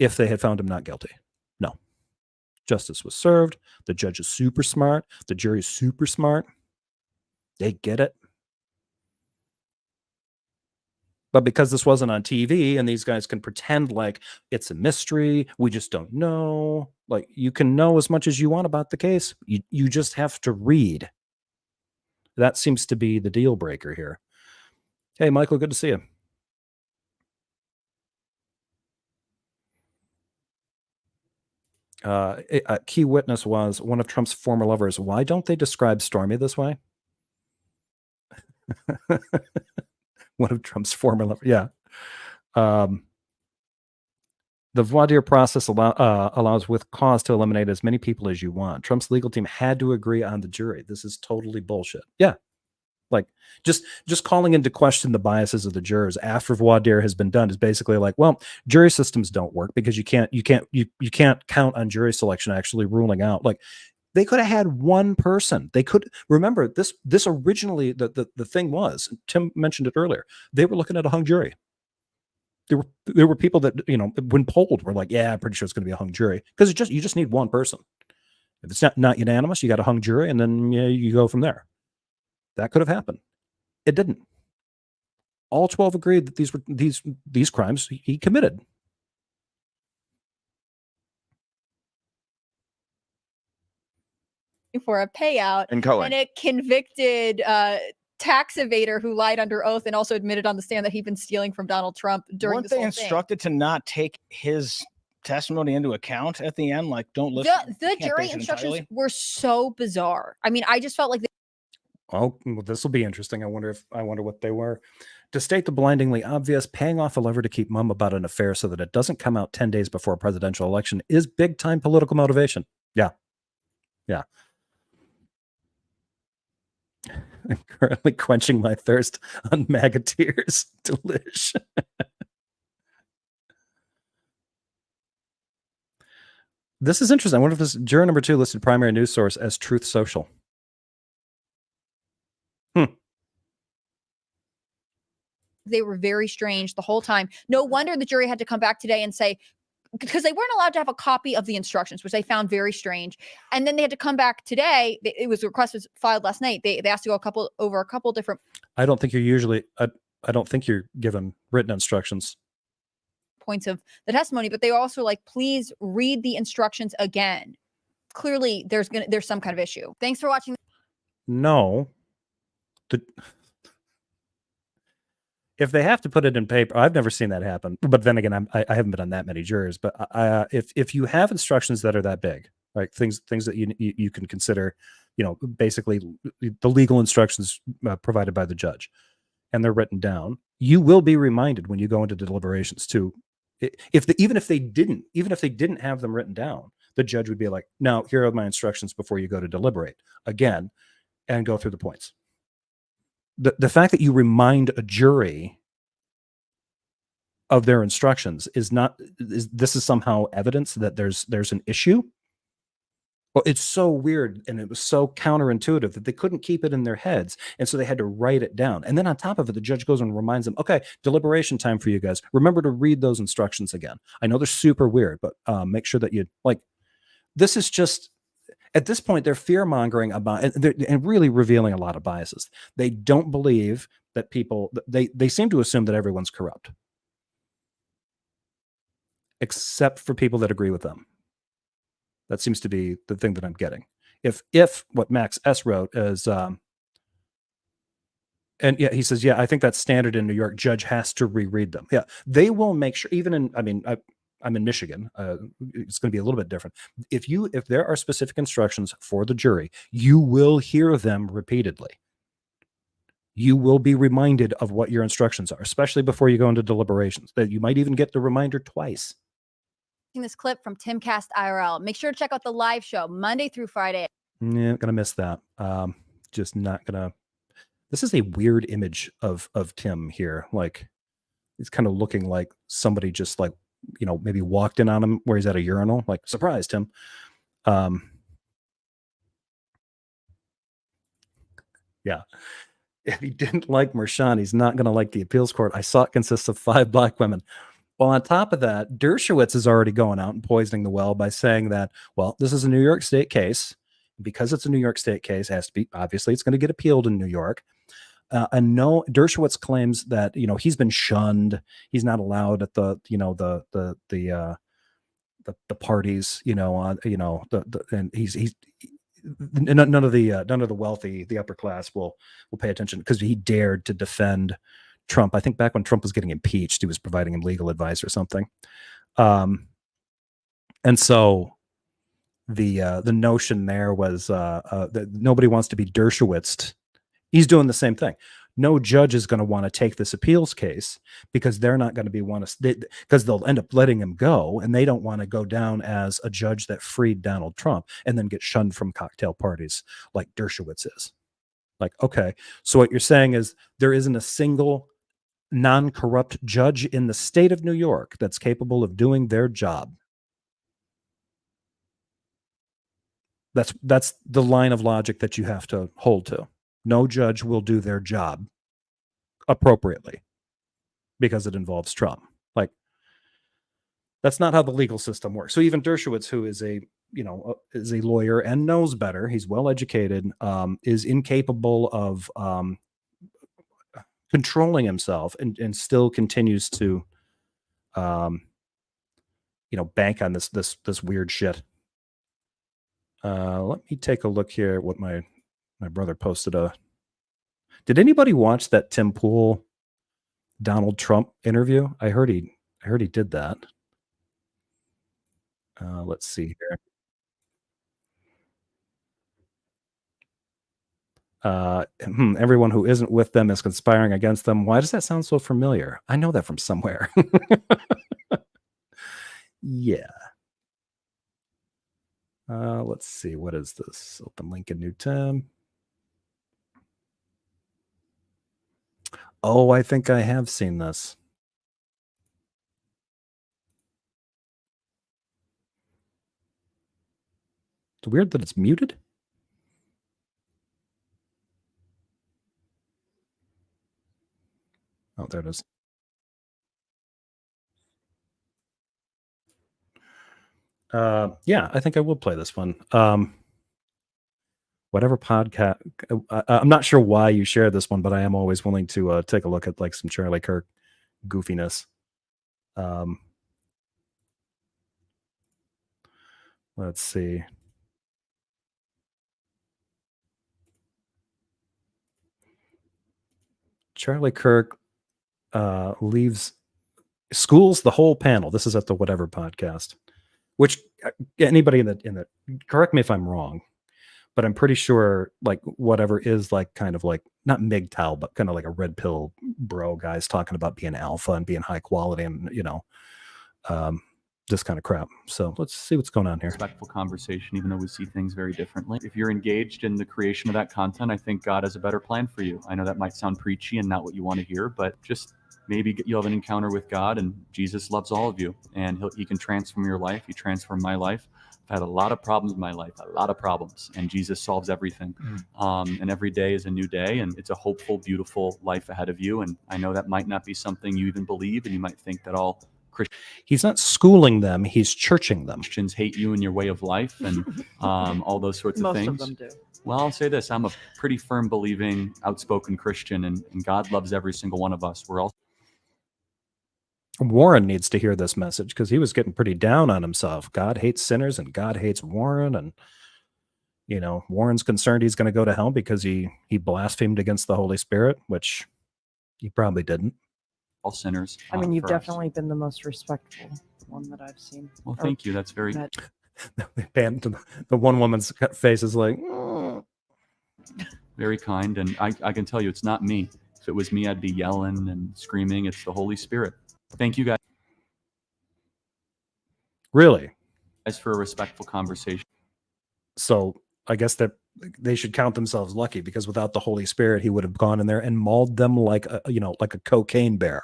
if they had found him not guilty? No. Justice was served. The judge is super smart. The jury is super smart. They get it. But because this wasn't on TV and these guys can pretend like it's a mystery, we just don't know. Like, you can know as much as you want about the case. You just have to read. That seems to be the deal breaker here. Hey, Michael, good to see you. A key witness was one of Trump's former lovers. Why don't they describe Stormy this way? One of Trump's former lovers. Yeah. The voir dire process allows with cause to eliminate as many people as you want. Trump's legal team had to agree on the jury. This is totally bullshit. Yeah. Like, just calling into question the biases of the jurors after voir dire has been done is basically like, well, jury systems don't work because you can't count on jury selection actually ruling out. Like, they could have had one person. They could remember this originally. The thing was, Tim mentioned it earlier, they were looking at a hung jury. There were people that, when polled, were like, yeah, I'm pretty sure it's going to be a hung jury, because you just need one person. If it's not unanimous, you got a hung jury, and then you go from there. That could have happened. It didn't. All 12 agreed that these were these crimes he committed. For a payout And Cohen. and a convicted tax evader who lied under oath and also admitted on the stand that he'd been stealing from Donald Trump during Weren't this they whole thing. instructed to not take his testimony into account at the end? Like, don't listen. The jury instructions were so bizarre. I mean, I just felt like Well, this will be interesting. I wonder what they were. To state the blindingly obvious, paying off a lover to keep mum about an affair so that it doesn't come out 10 days before a presidential election is big time political motivation. Yeah. Yeah. I'm currently quenching my thirst on MAGA tears. Delish. This is interesting. I wonder if this juror number 2 listed primary news source as Truth Social. they were very strange the whole time. No wonder the jury had to come back today and say, because they weren't allowed to have a copy of the instructions, which they found very strange. And then they had to come back today. It was a request was filed last night. They asked to go over a couple different. I don't think you're usually. I don't think you're given written instructions. Points of the testimony, but they were also like, please read the instructions again. Clearly, there's some kind of issue. Thanks for watching. No. If they have to put it in paper, I've never seen that happen. But then again, I haven't been on that many jurors. But if you have instructions that are that big, like things that you can consider, basically the legal instructions provided by the judge, and they're written down, you will be reminded when you go into deliberations to, even if they didn't have them written down, the judge would be like, "Now here are my instructions before you go to deliberate again," and go through the points. The fact that you remind a jury of their instructions is somehow evidence that there's an issue. Well, it's so weird, and it was so counterintuitive that they couldn't keep it in their heads, and so they had to write it down. And then on top of it, the judge goes and reminds them, "Okay, deliberation time for you guys. Remember to read those instructions again." I know they're super weird, but make sure that you like. This is just. At this point, they're fear-mongering about and really revealing a lot of biases. They don't believe that people, they seem to assume that everyone's corrupt. Except for people that agree with them. That seems to be the thing that I'm getting. If what Max S wrote is, and yeah, he says, yeah, I think that's standard in New York. Judge has to reread them. Yeah, they will make sure, even in, I'm in Michigan. It's going to be a little bit different. If there are specific instructions for the jury, you will hear them repeatedly. You will be reminded of what your instructions are, especially before you go into deliberations. That you might even get the reminder twice. This clip from Timcast IRL. Make sure to check out the live show Monday through Friday. Yeah, gonna miss that. Just not gonna. This is a weird image of Tim here. Like, he's kind of looking like somebody just like, maybe walked in on him where he's at a urinal, like, surprised him. Yeah. If he didn't like Mershon, he's not going to like the appeals court. I saw it consists of 5 black women. Well, on top of that, Dershowitz is already going out and poisoning the well by saying that, well, this is a New York State case. Because it's a New York State case, it has to be, obviously, it's going to get appealed in New York. And no, Dershowitz claims that he's been shunned. He's not allowed at the parties. And he's none of the wealthy, the upper class will pay attention because he dared to defend Trump. I think back when Trump was getting impeached, he was providing him legal advice or something. And so the notion there was that nobody wants to be Dershowitzed. He's doing the same thing. No judge is going to want to take this appeals case because they're not going to be because they'll end up letting him go, and they don't want to go down as a judge that freed Donald Trump and then get shunned from cocktail parties like Dershowitz is. Like, okay, so what you're saying is there isn't a single non-corrupt judge in the state of New York that's capable of doing their job. That's the line of logic that you have to hold to. No judge will do their job appropriately because it involves Trump. Like, that's not how the legal system works. So even Dershowitz, who is a lawyer and knows better, he's well educated, is incapable of controlling himself and still continues to, bank on this weird shit. Let me take a look here at what my brother posted. Did anybody watch that Tim Pool Donald Trump interview? I heard he did that. Let's see here. Everyone who isn't with them is conspiring against them. Why does that sound so familiar? I know that from somewhere. Yeah. Let's see. What is this? Open link in new tab. Oh, I think I have seen this. It's weird that it's muted. Oh, there it is. Yeah, I think I will play this one. Whatever podcast. I'm not sure why you shared this one, but I am always willing to take a look at like some Charlie Kirk goofiness. Let's see. Charlie Kirk schools the whole panel. This is at the Whatever podcast, which anybody in the correct me if I'm wrong, but I'm pretty sure like Whatever is like kind of like not MGTOW, but kind of like a red pill bro guys talking about being alpha and being high quality and this kind of crap. So let's see what's going on here. Respectful conversation, even though we see things very differently. If you're engaged in the creation of that content, I think God has a better plan for you. I know that might sound preachy and not what you want to hear, but just maybe you'll have an encounter with God, and Jesus loves all of you, and he can transform your life. He transformed my life. I've had a lot of problems in my life, a lot of problems, and Jesus solves everything. And every day is a new day, and it's a hopeful, beautiful life ahead of you. And I know that might not be something you even believe, and you might think that all He's not schooling them, he's churching them. Christians hate you and your way of life and all those sorts of things. Most of them do. Well, I'll say this. I'm a pretty firm believing, outspoken Christian, and God loves every single one of us. We're all. Warren needs to hear this message because he was getting pretty down on himself. God hates sinners and God hates Warren. And, Warren's concerned he's going to go to hell because he blasphemed against the Holy Spirit, which he probably didn't. All sinners. I mean, you've for us. definitely been the most respectful one that I've seen. Well, thank you. That's very. The one woman's face is like, very kind. And I can tell you, it's not me. If it was me, I'd be yelling and screaming. It's the Holy Spirit. Thank you guys. Really? Guys, for a respectful conversation. So I guess that they should count themselves lucky because without the Holy Spirit, he would have gone in there and mauled them like a cocaine bear.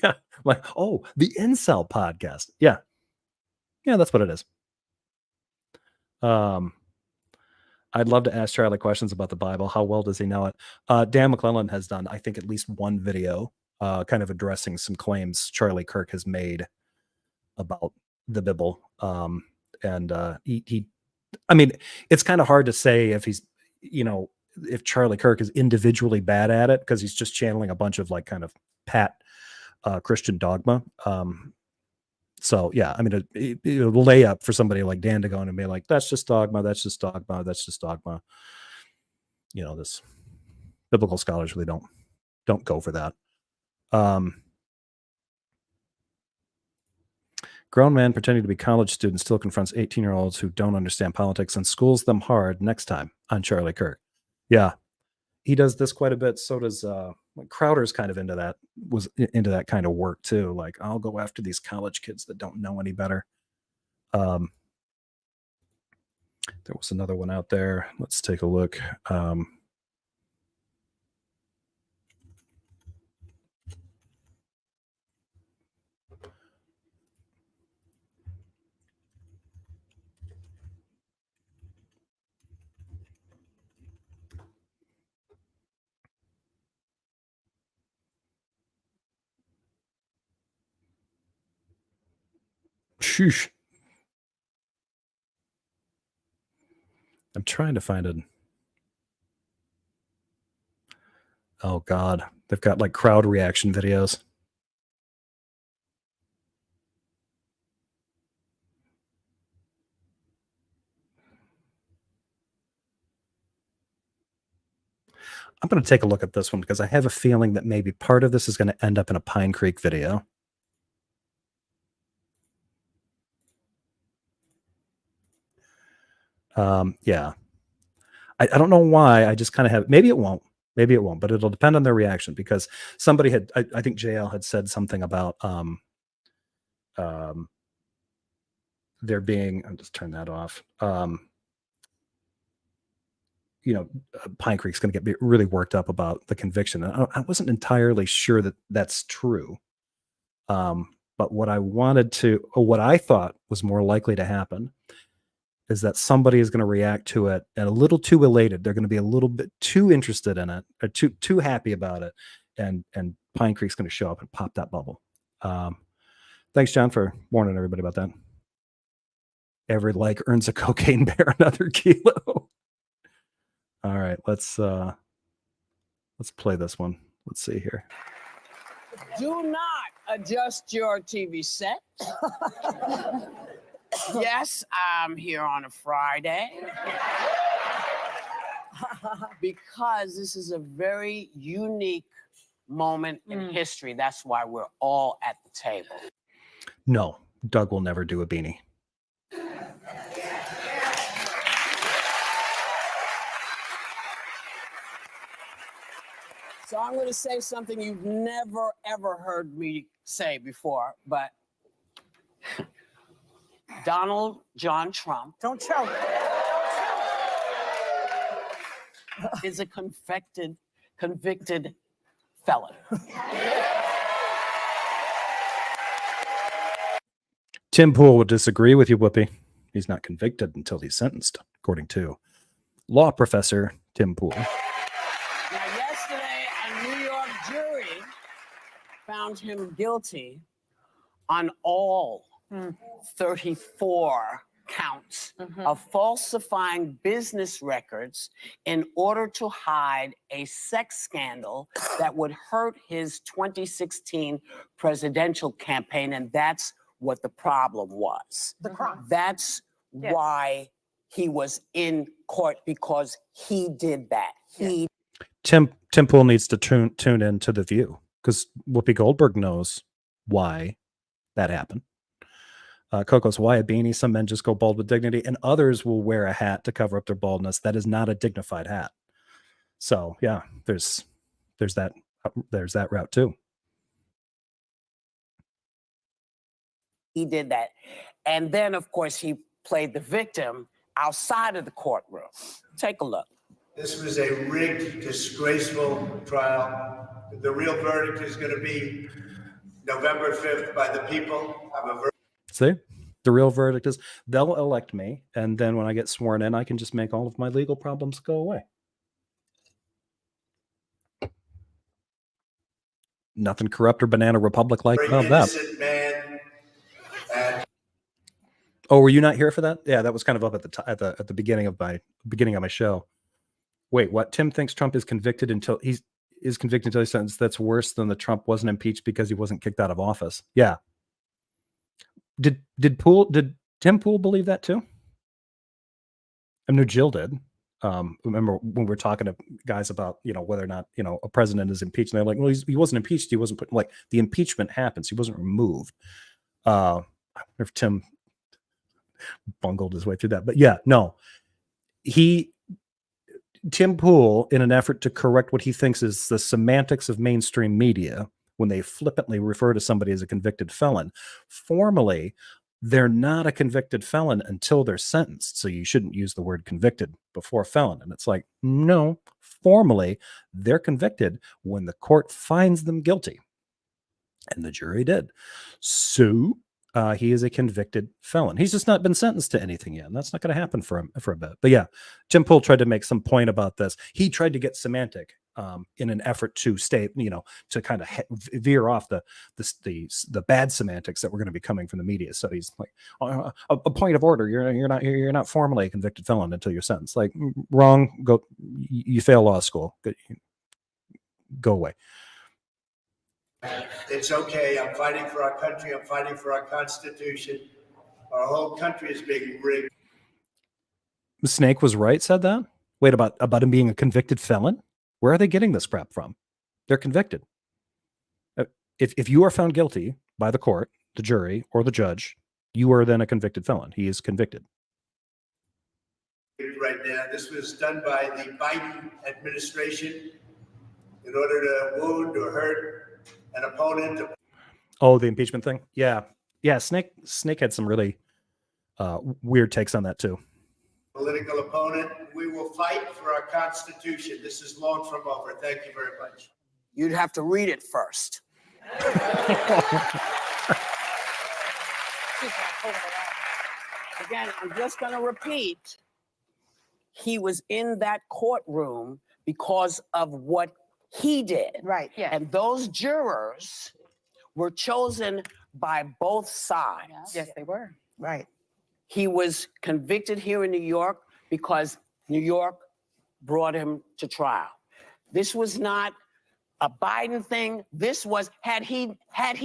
Yeah. Like, oh, the Incel podcast. Yeah. Yeah, that's what it is. I'd love to ask Charlie questions about the Bible. How well does he know it? Dan McClellan has done, I think, at least one video kind of addressing some claims Charlie Kirk has made about the Bible. I mean, it's kind of hard to say if he's, if Charlie Kirk is individually bad at it because he's just channeling a bunch of like kind of pat Christian dogma. So yeah, I mean, it'll lay up for somebody like Dan to go in and be like, that's just dogma. That's just dogma. That's just dogma. This biblical scholars really don't go for that. Grown man pretending to be college student still confronts 18-year-olds who don't understand politics and schools them hard next time on Charlie Kirk. Yeah, he does this quite a bit. So does Crowder's kind of into that kind of work too. Like, I'll go after these college kids that don't know any better. There was another one out there. Let's take a look. Sheesh. I'm trying to find it. Oh God, they've got like crowd reaction videos. I'm going to take a look at this one because I have a feeling that maybe part of this is going to end up in a Pine Creek video. Yeah. I don't know why. I just kind of have, maybe it won't, but it'll depend on their reaction because somebody had, I think JL had said something about, there being, I'll just turn that off. Pine Creek's going to get really worked up about the conviction. And I wasn't entirely sure that that's true. But what I thought was more likely to happen is that somebody is going to react to it and a little too elated. They're going to be a little bit too interested in it or too happy about it. And Pine Creek's going to show up and pop that bubble. Thanks, John, for warning everybody about that. Every like earns a cocaine bear another kilo. All right, let's play this one. Let's see here. Do not adjust your TV set. Yes, I'm here on a Friday because this is a very unique moment in history. That's why we're all at the table. No, Doug will never do a beanie. So I'm going to say something you've never, ever heard me say before, but Donald John Trump. Don't choke. Is a convicted felon. Tim Pool would disagree with you, Whoopi. He's not convicted until he's sentenced, according to law professor Tim Pool. Now, yesterday, a New York jury found him guilty on all 34 counts of falsifying business records in order to hide a sex scandal that would hurt his 2016 presidential campaign. And that's what the problem was. The crime. That's why he was in court, because he did that. Tim Pool needs to tune into The View because Whoopi Goldberg knows why that happened. Coco's, why a beanie? Some men just go bald with dignity, and others will wear a hat to cover up their baldness. That is not a dignified hat. So yeah, there's that route too. He did that. And then, of course, he played the victim outside of the courtroom. Take a look. This was a rigged, disgraceful trial. The real verdict is going to be November 5th by the people. See, the real verdict is they'll elect me, and then when I get sworn in, I can just make all of my legal problems go away. Nothing corrupt or banana republic like about that. Man, Oh, were you not here for that? Yeah, that was kind of up at the beginning of my show. Wait, what? Tim thinks Trump is convicted until he's sentenced. That's worse than the Trump wasn't impeached because he wasn't kicked out of office. Yeah. Did Tim Pool believe that too? I know Jill did. Remember when we were talking to guys about, whether or not, a president is impeached, and they're like, well, he wasn't impeached. He wasn't put, like, the impeachment happens. He wasn't removed. I wonder if Tim bungled his way through that, but yeah, no, Tim Pool, in an effort to correct what he thinks is the semantics of mainstream media, when they flippantly refer to somebody as a convicted felon, formally, they're not a convicted felon until they're sentenced. So you shouldn't use the word convicted before felon. And it's like, no, formally, they're convicted when the court finds them guilty. And the jury did. So he is a convicted felon. He's just not been sentenced to anything yet. And that's not going to happen for him for a bit. But yeah, Tim Pool tried to make some point about this. He tried to get semantic in an effort to stay, to kind of veer off the bad semantics that were going to be coming from the media. So he's like, a point of order. You're not formally a convicted felon until you're sentenced. Like, wrong. You fail law school. Good. go away. It's okay. I'm fighting for our country. I'm fighting for our Constitution. Our whole country is being rigged. Snake was right, said that? Wait, about him being a convicted felon? Where are they getting this crap from? They're convicted. If you are found guilty by the court, the jury, or the judge, you are then a convicted felon. He is convicted. Right now, this was done by the Biden administration in order to wound or hurt an opponent. Oh, the impeachment thing? Yeah. Yeah, Snake had some really weird takes on that too. Political opponent. We will fight for our Constitution. This is long from over. Thank you very much. You'd have to read it first. Again, I'm just going to repeat. He was in that courtroom because of what he did. Right. Yeah. And those jurors were chosen by both sides. Yes, they were. Right. He was convicted here in New York because New York brought him to trial. This was not a Biden thing. This was, had he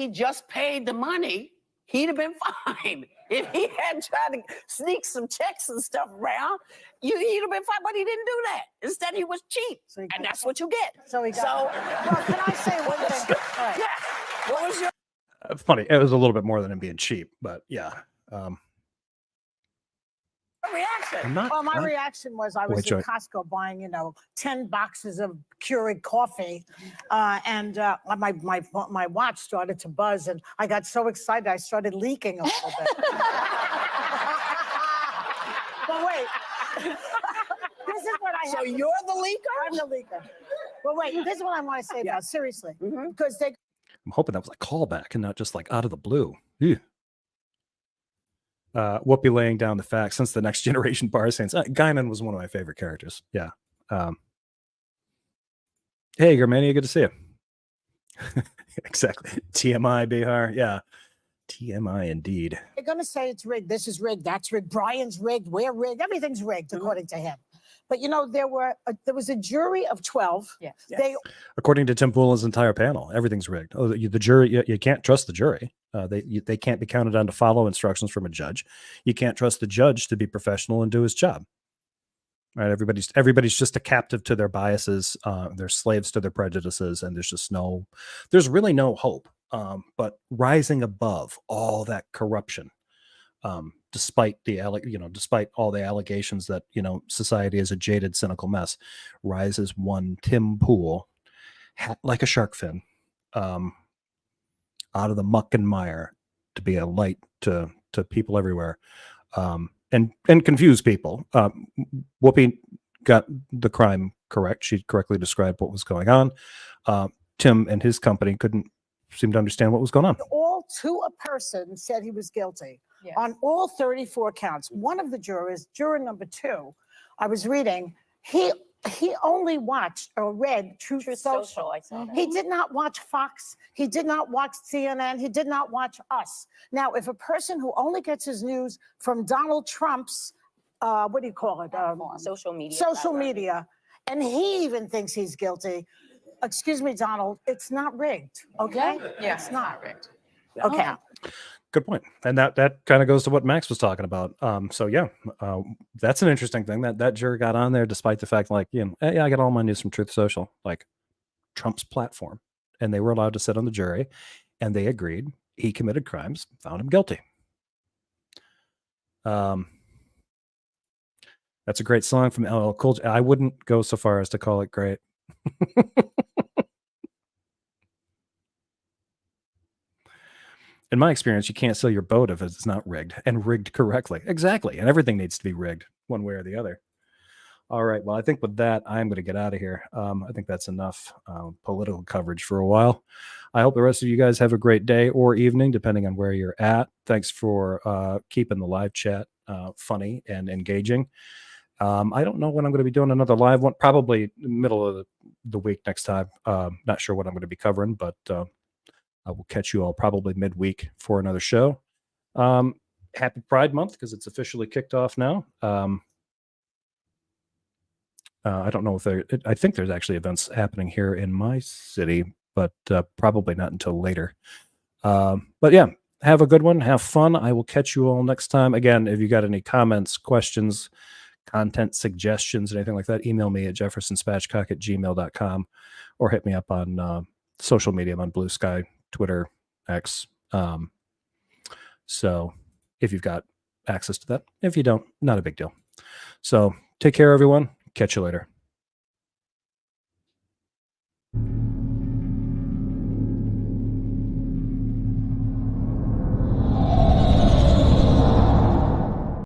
just paid the money, he'd have been fine. If he had tried to sneak some checks and stuff around, he'd have been fine, but he didn't do that. Instead, he was cheap, and that's what you get. So he got. Well, can I say one thing? All right. Yeah. What was your Funny. It was a little bit more than him being cheap, but yeah. reaction? Well, my reaction was I was Wait, in Joy. Costco buying, 10 boxes of Keurig coffee, and my watch started to buzz, and I got so excited I started leaking a little bit. But wait, this is what I. So you're the leaker? I'm the leaker. But wait, this is what I want to say about seriously, because they. I'm hoping that was a callback and not just like out of the blue. Ew. Whoopi laying down the facts since the Next Generation bar saints. Guinan was one of my favorite characters. Yeah. Hey, Germania, good to see you. Exactly. TMI, Bihar. Yeah. TMI indeed. They're going to say it's rigged. This is rigged. That's rigged. Brian's rigged. We're rigged. Everything's rigged, according to him. But there was a jury of 12. Yes. They According to Tim Pool's entire panel, everything's rigged. Oh, the jury, you can't trust the jury. They can't be counted on to follow instructions from a judge. You can't trust the judge to be professional and do his job. Right? Everybody's just a captive to their biases. They're slaves to their prejudices, and there's really no hope. But rising above all that corruption, despite all the allegations that society is a jaded, cynical mess, rises one Tim Pool, like a shark fin, out of the muck and mire to be a light to people everywhere, and confuse people. Whoopi got the crime correct. She correctly described what was going on. Tim and his company couldn't seem to understand what was going on. all to a person said he was guilty on all 34 counts. One of the jurors, juror number 2, I was reading, he only watched or read Truth Social. I saw that. He did not watch Fox. He did not watch CNN. He did not watch us. Now, if a person who only gets his news from Donald Trump's, what do you call it? Social media. Social media, and he even thinks he's guilty. Excuse me, Donald, it's not rigged, okay? Yeah. It's not rigged. Okay. Good point. And that kind of goes to what Max was talking about. So yeah, that's an interesting thing that juror got on there, despite the fact, like, hey, I got all my news from Truth Social, like Trump's platform, and they were allowed to sit on the jury, and they agreed he committed crimes, found him guilty. That's a great song from LL Cool J. I wouldn't go so far as to call it great. In my experience, you can't sail your boat if it's not rigged and rigged correctly. Exactly. And everything needs to be rigged one way or the other. All right. Well, I think with that, I'm going to get out of here. I think that's enough political coverage for a while. I hope the rest of you guys have a great day or evening, depending on where you're at. Thanks for keeping the live chat funny and engaging. I don't know when I'm going to be doing another live one, probably middle of the week next time. Not sure what I'm going to be covering, but I will catch you all probably midweek for another show. Happy Pride Month, because it's officially kicked off now. I don't know if I think there's actually events happening here in my city, but probably not until later. But yeah, have a good one. Have fun. I will catch you all next time. Again, if you got any comments, questions, content suggestions, anything like that, email me at jeffersonspatchcock@gmail.com or hit me up on social media. I'm on Blue Sky, Twitter, X. So if you've got access to that, if you don't, not a big deal. So take care, everyone. Catch you later.